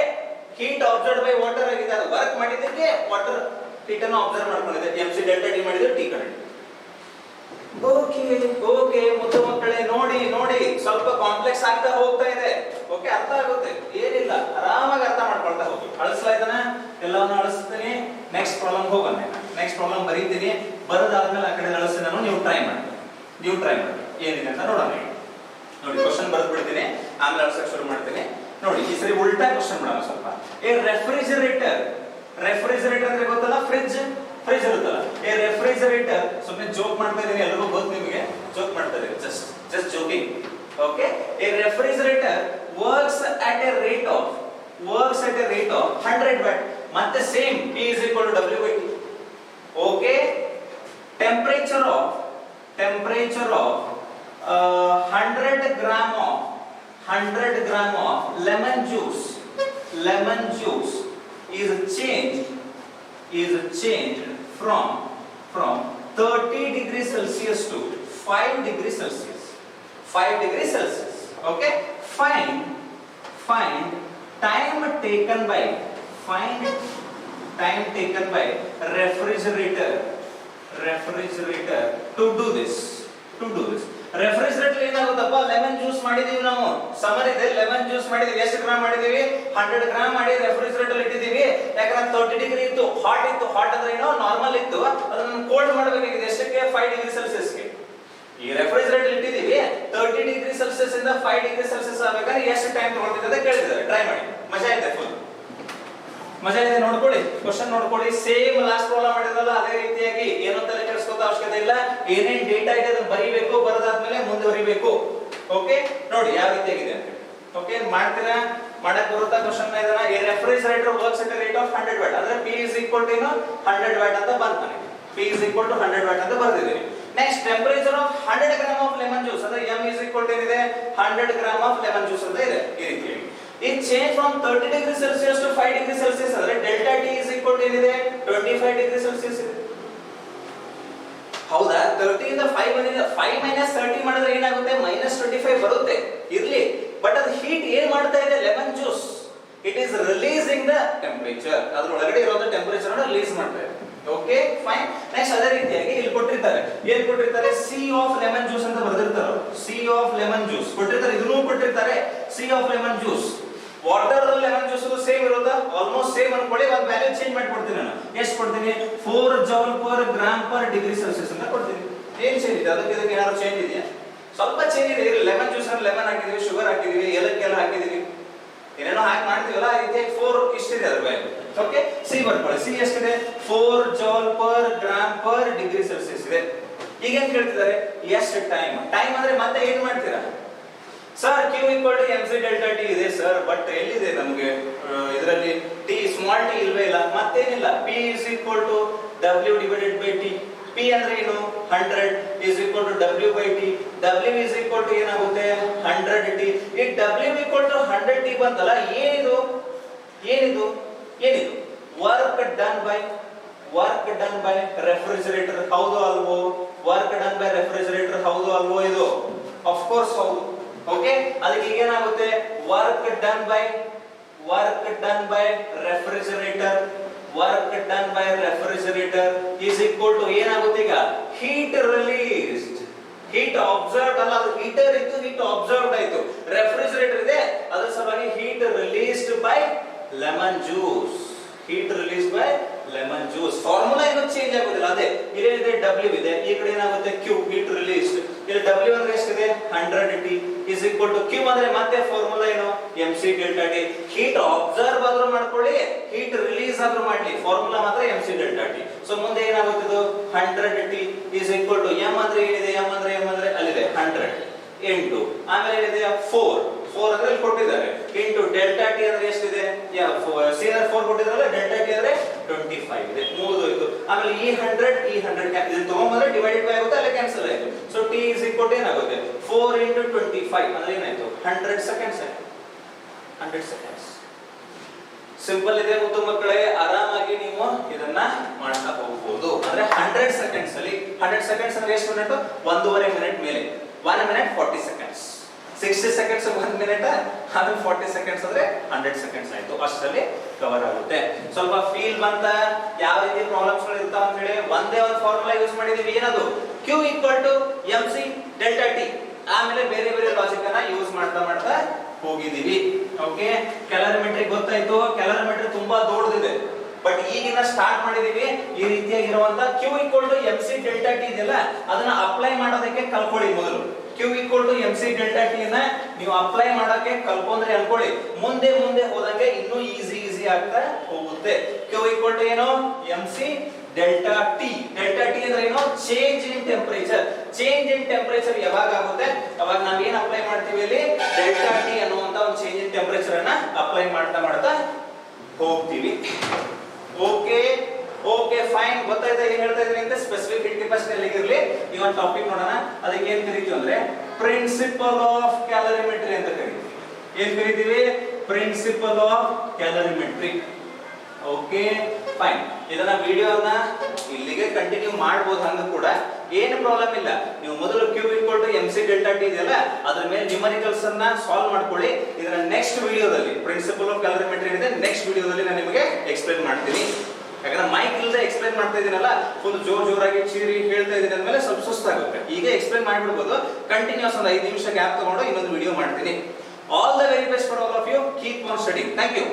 ಹೀಟ್ ಅಬ್ಸರ್ವ್ಡ್ ಬೈ ವಾಟರ್ ಆಗಿದೆ. ಅದು ವರ್ಕ್ ಮಾಡಿದ್ದಕ್ಕೆ ವಾಟರ್ ಹೀಟ್ ಅನ್ನು ಅಬ್ಸರ್ವ್ ಮಾಡ್ಕೊಂಡಿದೆ. mc delta T ಮಾಡಿದ್ರೆ T ಕಂಡು. ಓಕೆ ಮುದ್ದು ಮಕ್ಕಳೇ, ನೋಡಿ ಸ್ವಲ್ಪ ಕಾಂಪ್ಲೆಕ್ಸ್ ಆಗ್ತಾ ಹೋಗ್ತಾ ಇದೆ. ಓಕೆ, ಅರ್ಥ ಆಗುತ್ತೆ, ಏನಿಲ್ಲ, ಆರಾಮಾಗಿ ಅರ್ಥ ಮಾಡ್ಕೊಳ್ತಾ ಹೋಗಿ. ಅಳಿಸ್ಲಾಯ್ತಾನ? ಎಲ್ಲವನ್ನು ಅಳಿಸ್ತೀನಿ. ನೆಕ್ಸ್ಟ್ ಪ್ರಾಬ್ಲಮ್ ಹೋಗೋಣ. ನೆಕ್ಸ್ಟ್ ಪ್ರಾಬ್ಲಮ್ ಬರೀತೀನಿ, ಬರೋದಾದ್ಮೇಲೆ ಆ ಕಡೆ ಅಳಿಸಿ ನಾನು ನೀವು ಟ್ರೈ ಮಾಡಿ ಏನಿದೆ ಅಂತ ನೋಡೋಣ. ನೋಡಿ ಕ್ವಶನ್ ಬರೆದು ಬಿಡ್ತೀನಿ, ಆಮೇಲೆ ಅಳಿಸಕ್ಕೆ ಶುರು ಮಾಡ್ತೀನಿ. ನೋಡಿ ಈ ಸರಿ ಉಲ್ಟಾ ಕ್ವಶನ್ ಮಾಡೋಣ ಸ್ವಲ್ಪ. ರೆಫ್ರಿಜರೇಟರ್ ಅಂದ್ರೆ ಗೊತ್ತಲ್ಲ, ಫ್ರಿಡ್ಜ್ ಇರುತ್ತಲ್ಲ. ರೆಫ್ರಿಜರೇಟರ್, ಸುಮ್ಮನೆ ಜೋಕ್ ಮಾಡ್ತಾ ಇದೀನಿ, ಎಲ್ಲರಿಗೂ ಗೊತ್ತು ನಿಮಗೆ, ಜೋಕ್ ಮಾಡ್ತಾ ಇದೀನಿ, just joking. Okay, a refrigerator works at a rate of 100 watt. ಮತ್ತೆ same P is equal to W by T. Okay, temperature of 100 gram of lemon juice is changed from 30 degrees Celsius to 5 degrees Celsius. 5 degrees Celsius. Okay, find time taken by refrigerator to do this. Refrigerator ಏನಾಗುತ್ತಪ್ಪ, lemon juice ಮಾಡಿದೀವಿ ನಾವು. Summer ಇದೆ, lemon juice ಮಾಡಿದೀವಿ. ಎಷ್ಟು gram ಮಾಡಿದೀವಿ? 100 gram ಮಾಡಿ refrigerator ಇಟ್ಟಿದೀವಿ. ಯಾಕಂದ್ರೆ 30 degree ಇತ್ತು, ಹಾಟ್ ಅಂದ್ರೆ ಏನೋ ನಾರ್ಮಲ್ ಇತ್ತು, ಅದನ್ನ ಕೋಲ್ಡ್ ಮಾಡಬೇಕಾಗಿದೆ. ಎಷ್ಟಕ್ಕೆ? 5 ಡಿಗ್ರಿ ಸೆಲ್ಸಿಯಸ್ಗೆ. ಈ ರೆಫ್ರಿಜರೇಟರ್ ಇಟ್ಟಿದೀವಿ, 30 ಡಿಗ್ರಿ ಸೆಲ್ಸಿಯಸ್ ಇಂದ 5 ಡಿಗ್ರಿ ಸೆಲ್ಸಿಯಸ್ ಆಗಬೇಕಾದ್ರೆ ಎಷ್ಟು ಟೈಮ್ ತಗೊಳ್ತಿದೆ ಅಂತ ಕೇಳಿದ್ದಾರೆ. ಟ್ರೈ ಮಾಡಿ, ಮಜಾ ಇದೆ, ಫುಲ್ ಮಜಾ ಇದೆ. ನೋಡ್ಕೊಳ್ಳಿ, ಕ್ವಶನ್ ನೋಡ್ಕೊಳ್ಳಿ. ಸೇಮ್ ಲಾಸ್ಟ್ ಪ್ರಾಬ್ಲಮ್ ಮಾಡಿದ್ರಲ್ಲ ಅದೇ ರೀತಿಯಾಗಿ ಏನೋ ತಲೆ ಕೆಡಿಸ್ಕೊತ ಅವಶ್ಯಕತೆ ಇಲ್ಲ. ಏನೇನ್ ಡೇಟಾ ಇದೆ ಅದನ್ನ ಬರೀಬೇಕು, ಬರೆದಾದ್ಮೇಲೆ ಮುಂದುವರಿಬೇಕು. ಓಕೆ, ನೋಡಿ ಯಾವ ರೀತಿಯಾಗಿದೆ ಅಂತ. ಓಕೆ, ಮಾಡ್ತೀರಾ? ಮಾಡಕ್ ಬರುತ್ತಾ ಕ್ವಶನ್ ಇದನ್ನ? A refrigerator works at a rate of 100 watt. ಅಂದ್ರೆ P is equal to 100 watt ಅಂತ ಬಂತು. P is equal to 100 watt ಅಂತ ಬರೆದಿದ್ದೀನಿ. Next temperature of 100 gram of lemon juice ಅಂದ್ರೆ M is equal to ಏನಿದೆ? 100 ಗ್ರಾಮ್ ಆಫ್ ಲೆಮನ್ ಜ್ಯೂಸ್ ಅಂತ ಇದೆ. ಈ ರೀತಿಯಾಗಿ it change from 30 degree Celsius to 5 degree Celsius ಅಂದ್ರೆ delta T is equal to ಏನಿದೆ? 25 degree Celsius ಇದೆ. ಹೌದಾ? 30 ಇಂದ 5 ಬಂದಿದೆ. 5 minus 30 ಮಾಡಿದ್ರೆ ಏನಾಗುತ್ತೆ? -25 ಬರುತ್ತೆ. ಇರ್ಲಿ, ಬಟ್ ಅದು ಹೀಟ್ ಏನ್ ಮಾಡ್ತಾ ಇದೆ? Lemon juice it is releasing the temperature. ಅದರ ಒಳಗಡೆ ಇರೋ ಟೆಂಪರೇಚರ್ ಅನ್ನು ರಿಲೀಸ್ ಮಾಡ್ತಾ ಇದೆ. Okay, fine. ನೆಕ್ಸ್ಟ್ ಅದೇ ರೀತಿಯಾಗಿ ಇಲ್ಲಿ ಕೊಟ್ಟಿರ್ತಾರೆ, ಏನ್ ಕೊಟ್ಟಿರ್ತಾರೆ? ಸಿ ಆಫ್ ಲೆಮನ್ ಜ್ಯೂಸ್ ಅಂತ ಬರೆದಿರ್ತಾರೆ. ಸಿ ಆಫ್ ಲೆಮನ್ ಜ್ಯೂಸ್ ಕೊಟ್ಟಿರ್ತಾರೆ, ಇದನ್ನು ಕೊಟ್ಟಿರ್ತಾರೆ. C of lemon juice, water lemon juice same ಇರುತ್ತಾ? ಆಲ್ಮೋಸ್ಟ್ ಸೇಮ್ ಅನ್ಕೊಳ್ಳಿ. ಒಂದು ವ್ಯಾಲ್ಯೂ ಚೇಂಜ್ ಮಾಡಿ ಕೊಡ್ತೀನಿ ನಾನು. ಎಷ್ಟು ಕೊಡ್ತೀನಿ? 4 joule per gram per degree Celsius ಅಂತ ಕೊಡ್ತೀನಿ. ಏನ್ ಚೇಂಜ್ ಇದೆ? ಅದಕ್ಕೆ ಇದಕ್ಕೆ ಏನಾದ್ರು ಚೇಂಜ್ ಇದೆಯಾ? ಸ್ವಲ್ಪ ಚೇಂಜ್ ಇದೆ. ಲೆಮನ್ ಜ್ಯೂಸ್ ಅಲ್ಲಿ ಲೆಮನ್ ಹಾಕಿದೀವಿ, ಶುಗರ್ ಹಾಕಿದೀವಿ, ಏಲಕ್ಕಿ ಎಲ್ಲ ಹಾಕಿದೀವಿ, ಏನೇನೋ ಹಾಕಿ ಮಾಡ್ತೀವಲ್ಲ. ಇದಕ್ಕೆ 4 ಇಷ್ಟಿದೆ ಅದ್ರ ವ್ಯಾಲ್ಯೂ. ಓಕೆ, ಸಿ ಬರ್ಕೊಳ್ಳಿ. ಸಿ ಎಷ್ಟಿದೆ? 4 joule per gram per degree Celsius ಇದೆ. ಈಗ ಏನ್ ಕೇಳ್ತಿದ್ದಾರೆ? ಎಷ್ಟು ಟೈಮ್? ಟೈಮ್ ಅಂದ್ರೆ ಮತ್ತೆ ಏನ್ ಮಾಡ್ತೀರಾ sir? Q equal to mc delta t ಇದೆ ಸರ್, ಬಟ್ ಎಲ್ಲಿದೆ ನಮಗೆ ಇದರಲ್ಲಿ? t ಸ್ಮಾಲ್ t ಇಲ್ವೇ ಇಲ್ಲ. ಮತ್ತೇನಿಲ್ಲ, p is equal to w divided by t. p ಅಂದ್ರೆ ಏನು? 100 is equal to w by t. w is equal to ಏನಾಗುತ್ತೆ? 100t. ಈ w equal to 100t ಬಂತಲ್ಲ, ಏನಿದು? ಏನಿದು? ಏನಿದು? Work done by refrigerator. ಹೌದು ಅಲ್ವೋ? ವರ್ಕ್ ಡನ್ ಬೈ ರೆಫ್ರಿಜರೇಟರ್ ಹೌದು ಅಲ್ವೋ? ಇದು ಆಫ್ ಕೋರ್ಸ್ ಹೌದು. ಓಕೆ, ಅದಕ್ಕೆ ಏನಾಗುತ್ತೆ? Work done by refrigerator is equal to ಏನಾಗುತ್ತೆ ಈಗ? Heat released. ಹೀಟ್ ಅಬ್ಸರ್ವ್ಡ್ ಅಲ್ಲ, ಅದು ಹೀಟರ್ ಇತ್ತು, ಹೀಟ್ ಅಬ್ಸರ್ವ್ಡ್ ಆಯ್ತು. ರೆಫ್ರಿಜರೇಟರ್ ಇದೆ, ಅದರ ಸಲುವಾಗಿ heat released by lemon juice. Formula ಏನು ಚೇಂಜ್ ಆಗೋದಿಲ್ಲ, ಅದೇ. ಇಲ್ಲೇನಿದೆ? W ಇದೆ, ಈ ಕಡೆ ಏನಾಗುತ್ತೆ? Q, heat released. ಇಲ್ಲಿ W ಅಂದ್ರೆ ಎಷ್ಟಿದೆ? 100t is equal to Q ಅಂದ್ರೆ ಮತ್ತೆ ಫಾರ್ಮುಲಾ ಏನು? mc delta t. Heat observe ಆದ್ರೂ ಮಾಡ್ಕೊಳ್ಳಿ, ಹೀಟ್ ರಿಲೀಸ್ ಆದ್ರೂ ಮಾಡ್ಲಿ, ಫಾರ್ಮುಲಾ ಮಾತ್ರ mc delta t. ಸೊ ಮುಂದೆ ಏನಾಗುತ್ತೆ? ಇದು 100t is equal to m ಅಂದ್ರೆ ಏನಿದೆ? m ಅಂದ್ರೆ ಅಲ್ಲಿದೆ 100 into ಆಮೇಲೆ ಏನಿದೆ? 4 ಅಂದ್ರೆ ಇಲ್ಲಿ ಕೊಟ್ಟಿದ್ದಾರೆ, ಇಂಟು ಡೆಲ್ಟಾ ಟಿ ಅಂದ್ರೆ ಎಷ್ಟಿದೆ? ಸಿ ಅಂದ್ರೆ 4 ಕೊಟ್ಟಿದ್ರಲ್ಲ, ಡೆಲ್ಟಾ ಟಿ ಅಂದ್ರೆ 25 ಇದೆ. ಮುಗಿದೋಯ್ತು. ಆಮೇಲೆ ಈ 100 ಇದನ್ನ ತಗೊಂಡ್ಬಂದ್ರೆ ಡಿವೈಡೆಡ್ ಬೈ ಆಗುತ್ತೆ, ಅಲ್ಲೇ ಕ್ಯಾನ್ಸಲ್ ಆಯ್ತು. So T is equal to ಏನಾಗುತ್ತೆ? 4 into 25 ಅಂದ್ರೆ ಏನಾಯ್ತು? 100 ಸೆಕೆಂಡ್ಸ್ ಆಯ್ತು. 100 ಸೆಕೆಂಡ್ಸ್. ಸಿಂಪಲ್ ಇದೆ ಮುದ್ದು ಮಕ್ಕಳೇ, ಆರಾಮಾಗಿ ನೀವು ಇದನ್ನ ಮಾಡ್ತಾ ಹೋಗಬಹುದು. ಅಂದ್ರೆ 100 ಸೆಕೆಂಡ್ಸ್ ಅಲ್ಲಿ, 100 ಸೆಕೆಂಡ್ಸ್ ಅಂದ್ರೆ ಎಷ್ಟು ಮಿನಿಟ್? 1.5 ಮಿನಿಟ್ ಮೇಲೆ. 1 minute 40 seconds. 60 seconds 1 minute, ಆಮೇಲೆ 40 seconds ಅಂದ್ರೆ 100 seconds ಆಯ್ತು. ಅಷ್ಟರಲ್ಲಿ ಕವರ್ ಆಗುತ್ತೆ. ಸ್ವಲ್ಪ ಫೀಲ್ ಬಂತ ಯಾವ ರೀತಿ ಪ್ರಾಬ್ಲಮ್ಸ್ ಗಳು ಇರ್ತಾವ ಅಂತ ಹೇಳಿ ಒಂದೇ ಒಂದು ಫಾರ್ಮುಲಾ ಯೂಸ್ ಮಾಡಿದೀವಿ. ಏನದು? Q equal to mc delta t. ಆಮೇಲೆ ಬೇರೆ ಬೇರೆ ಲಾಜಿಕ್ ಅನ್ನ ಯೂಸ್ ಮಾಡ್ತಾ ಹೋಗಿದೀವಿ. ಓಕೆ, ಕ್ಯಾಲರಿಮೆಟ್ರಿ ಗೊತ್ತಾಯ್ತು. ಕ್ಯಾಲರಿಮೆಟ್ರಿ ತುಂಬಾ ದೊಡ್ಡದಿದೆ, ಬಟ್ ಈಗಿನ ಸ್ಟಾರ್ಟ್ ಮಾಡಿದೀವಿ. ಈ ರೀತಿಯಾಗಿರುವಂತ Q equal to mc delta t ಇದೆಯಲ್ಲ, ಅದನ್ನ ಅಪ್ಲೈ ಮಾಡೋದಕ್ಕೆ ಕಲ್ಕೊಳ್ಳಿ ಮೊದಲು. Q equal to mc delta t ನ ನೀವು ಅಪ್ಲೈ ಮಾಡೋಕೆ ಕಲ್ಕೊಂಡ್ರೆ ಅನ್ಕೊಳ್ಳಿ, ಮುಂದೆ ಹೋದಂಗೆ ಇನ್ನೂ ಈಸಿ ಆಗ್ತಾ ಹೋಗುತ್ತೆ. Q equal to ಏನು? mc delta t. Delta T ಅಂದ್ರೆ ಏನು? Change in temperature. Change in temperature ಯಾವಾಗ ಆಗುತ್ತೆ? ಅವಾಗ ನಾವ್ ಏನ್ ಅಪ್ಲೈ ಮಾಡ್ತೀವಿ? ಇಲ್ಲಿ ಡೆಲ್ಟಾ ಟಿ ಅನ್ನುವಂತ ಒಂದು ಚೇಂಜ್ ಇನ್ ಟೆಂಪರೇಚರ್ ಅನ್ನ ಅಪ್ಲೈ ಮಾಡ್ತಾ ಹೋಗ್ತೀವಿ. ಓಕೆ ಫೈನ್, ಗೊತ್ತಾಯ್ತಾ ಏನ್ ಹೇಳ್ತಾ ಇದೀನಿ ಅಂತ? ಸ್ಪೆಸಿಫಿಕ್ ಹೀಟ್ ಕೆಪಾಸಿಟಿ ಎಲ್ಲಿಗಿರ್ಲಿ, ಈ ಒಂದು ಟಾಪಿಕ್ ನೋಡೋಣ. ಅದಕ್ಕೆ ಏನ್ ಕರಿತೀವಿ ಅಂದ್ರೆ ಪ್ರಿನ್ಸಿಪಲ್ ಆಫ್ ಕ್ಯಾಲರಿಮೆಟ್ರಿ ಅಂತ ಕರಿತೀವಿ. ಏನ್ ಕರಿತೀವಿ? Principle of calorimetry. Okay fine, ಇದನ್ನ ವಿಡಿಯೋನ ಇಲ್ಲಿಗೆ ಕಂಟಿನ್ಯೂ ಮಾಡಬಹುದು. ಹಂಗ ಕೂಡ ಏನು ಪ್ರಾಬ್ಲಮ್ ಇಲ್ಲ. ನೀವು ಮೊದಲು Q equal to mc delta t ಇದೆಯಲ್ಲ, ಅದ್ರ ಮೇಲೆ ನ್ಯೂಮರಿಕಲ್ಸ್ ಅನ್ನ ಸಾಲ್ವ್ ಮಾಡ್ಕೊಳ್ಳಿ. ಇದನ್ನ ನೆಕ್ಸ್ಟ್ ವಿಡಿಯೋದಲ್ಲಿ ಪ್ರಿನ್ಸಿಪಲ್ ಆಫ್ ಕ್ಯಾಲರಿಮೆಟ್ರಿ ಇದೆ, ನೆಕ್ಸ್ಟ್ ವಿಡಿಯೋದಲ್ಲಿ ನಾನು ನಿಮಗೆ ಎಕ್ಸ್ಪ್ಲೈನ್ ಮಾಡ್ತೀನಿ. ಯಾಕಂದ್ರೆ ಮೈಕ್ ಇಲ್ಲದೆ ಎಕ್ಸ್ಪ್ಲೈನ್ ಮಾಡ್ತಾ ಇದೀನಲ್ಲ, ಫುಲ್ ಜೋರಾಗಿ ಚೀರಿ ಹೇಳ್ತಾ ಇದೀನಿ ಅಂದ್ಮೇಲೆ ಸ್ವಲ್ಪ ಸುಸ್ತಾಗುತ್ತೆ. ಈಗ ಎಕ್ಸ್ಪ್ಲೈನ್ ಮಾಡ್ಬಿಡ್ಬೋದು. ಕಂಟಿನ್ಯೂಸ್ ಒಂದು 5 ನಿಮಿಷ ಗ್ಯಾಪ್ ತಗೊಂಡು ಇನ್ನೊಂದು ವಿಡಿಯೋ ಮಾಡ್ತೀನಿ. All the very best for all of you. Keep on studying. Thank you.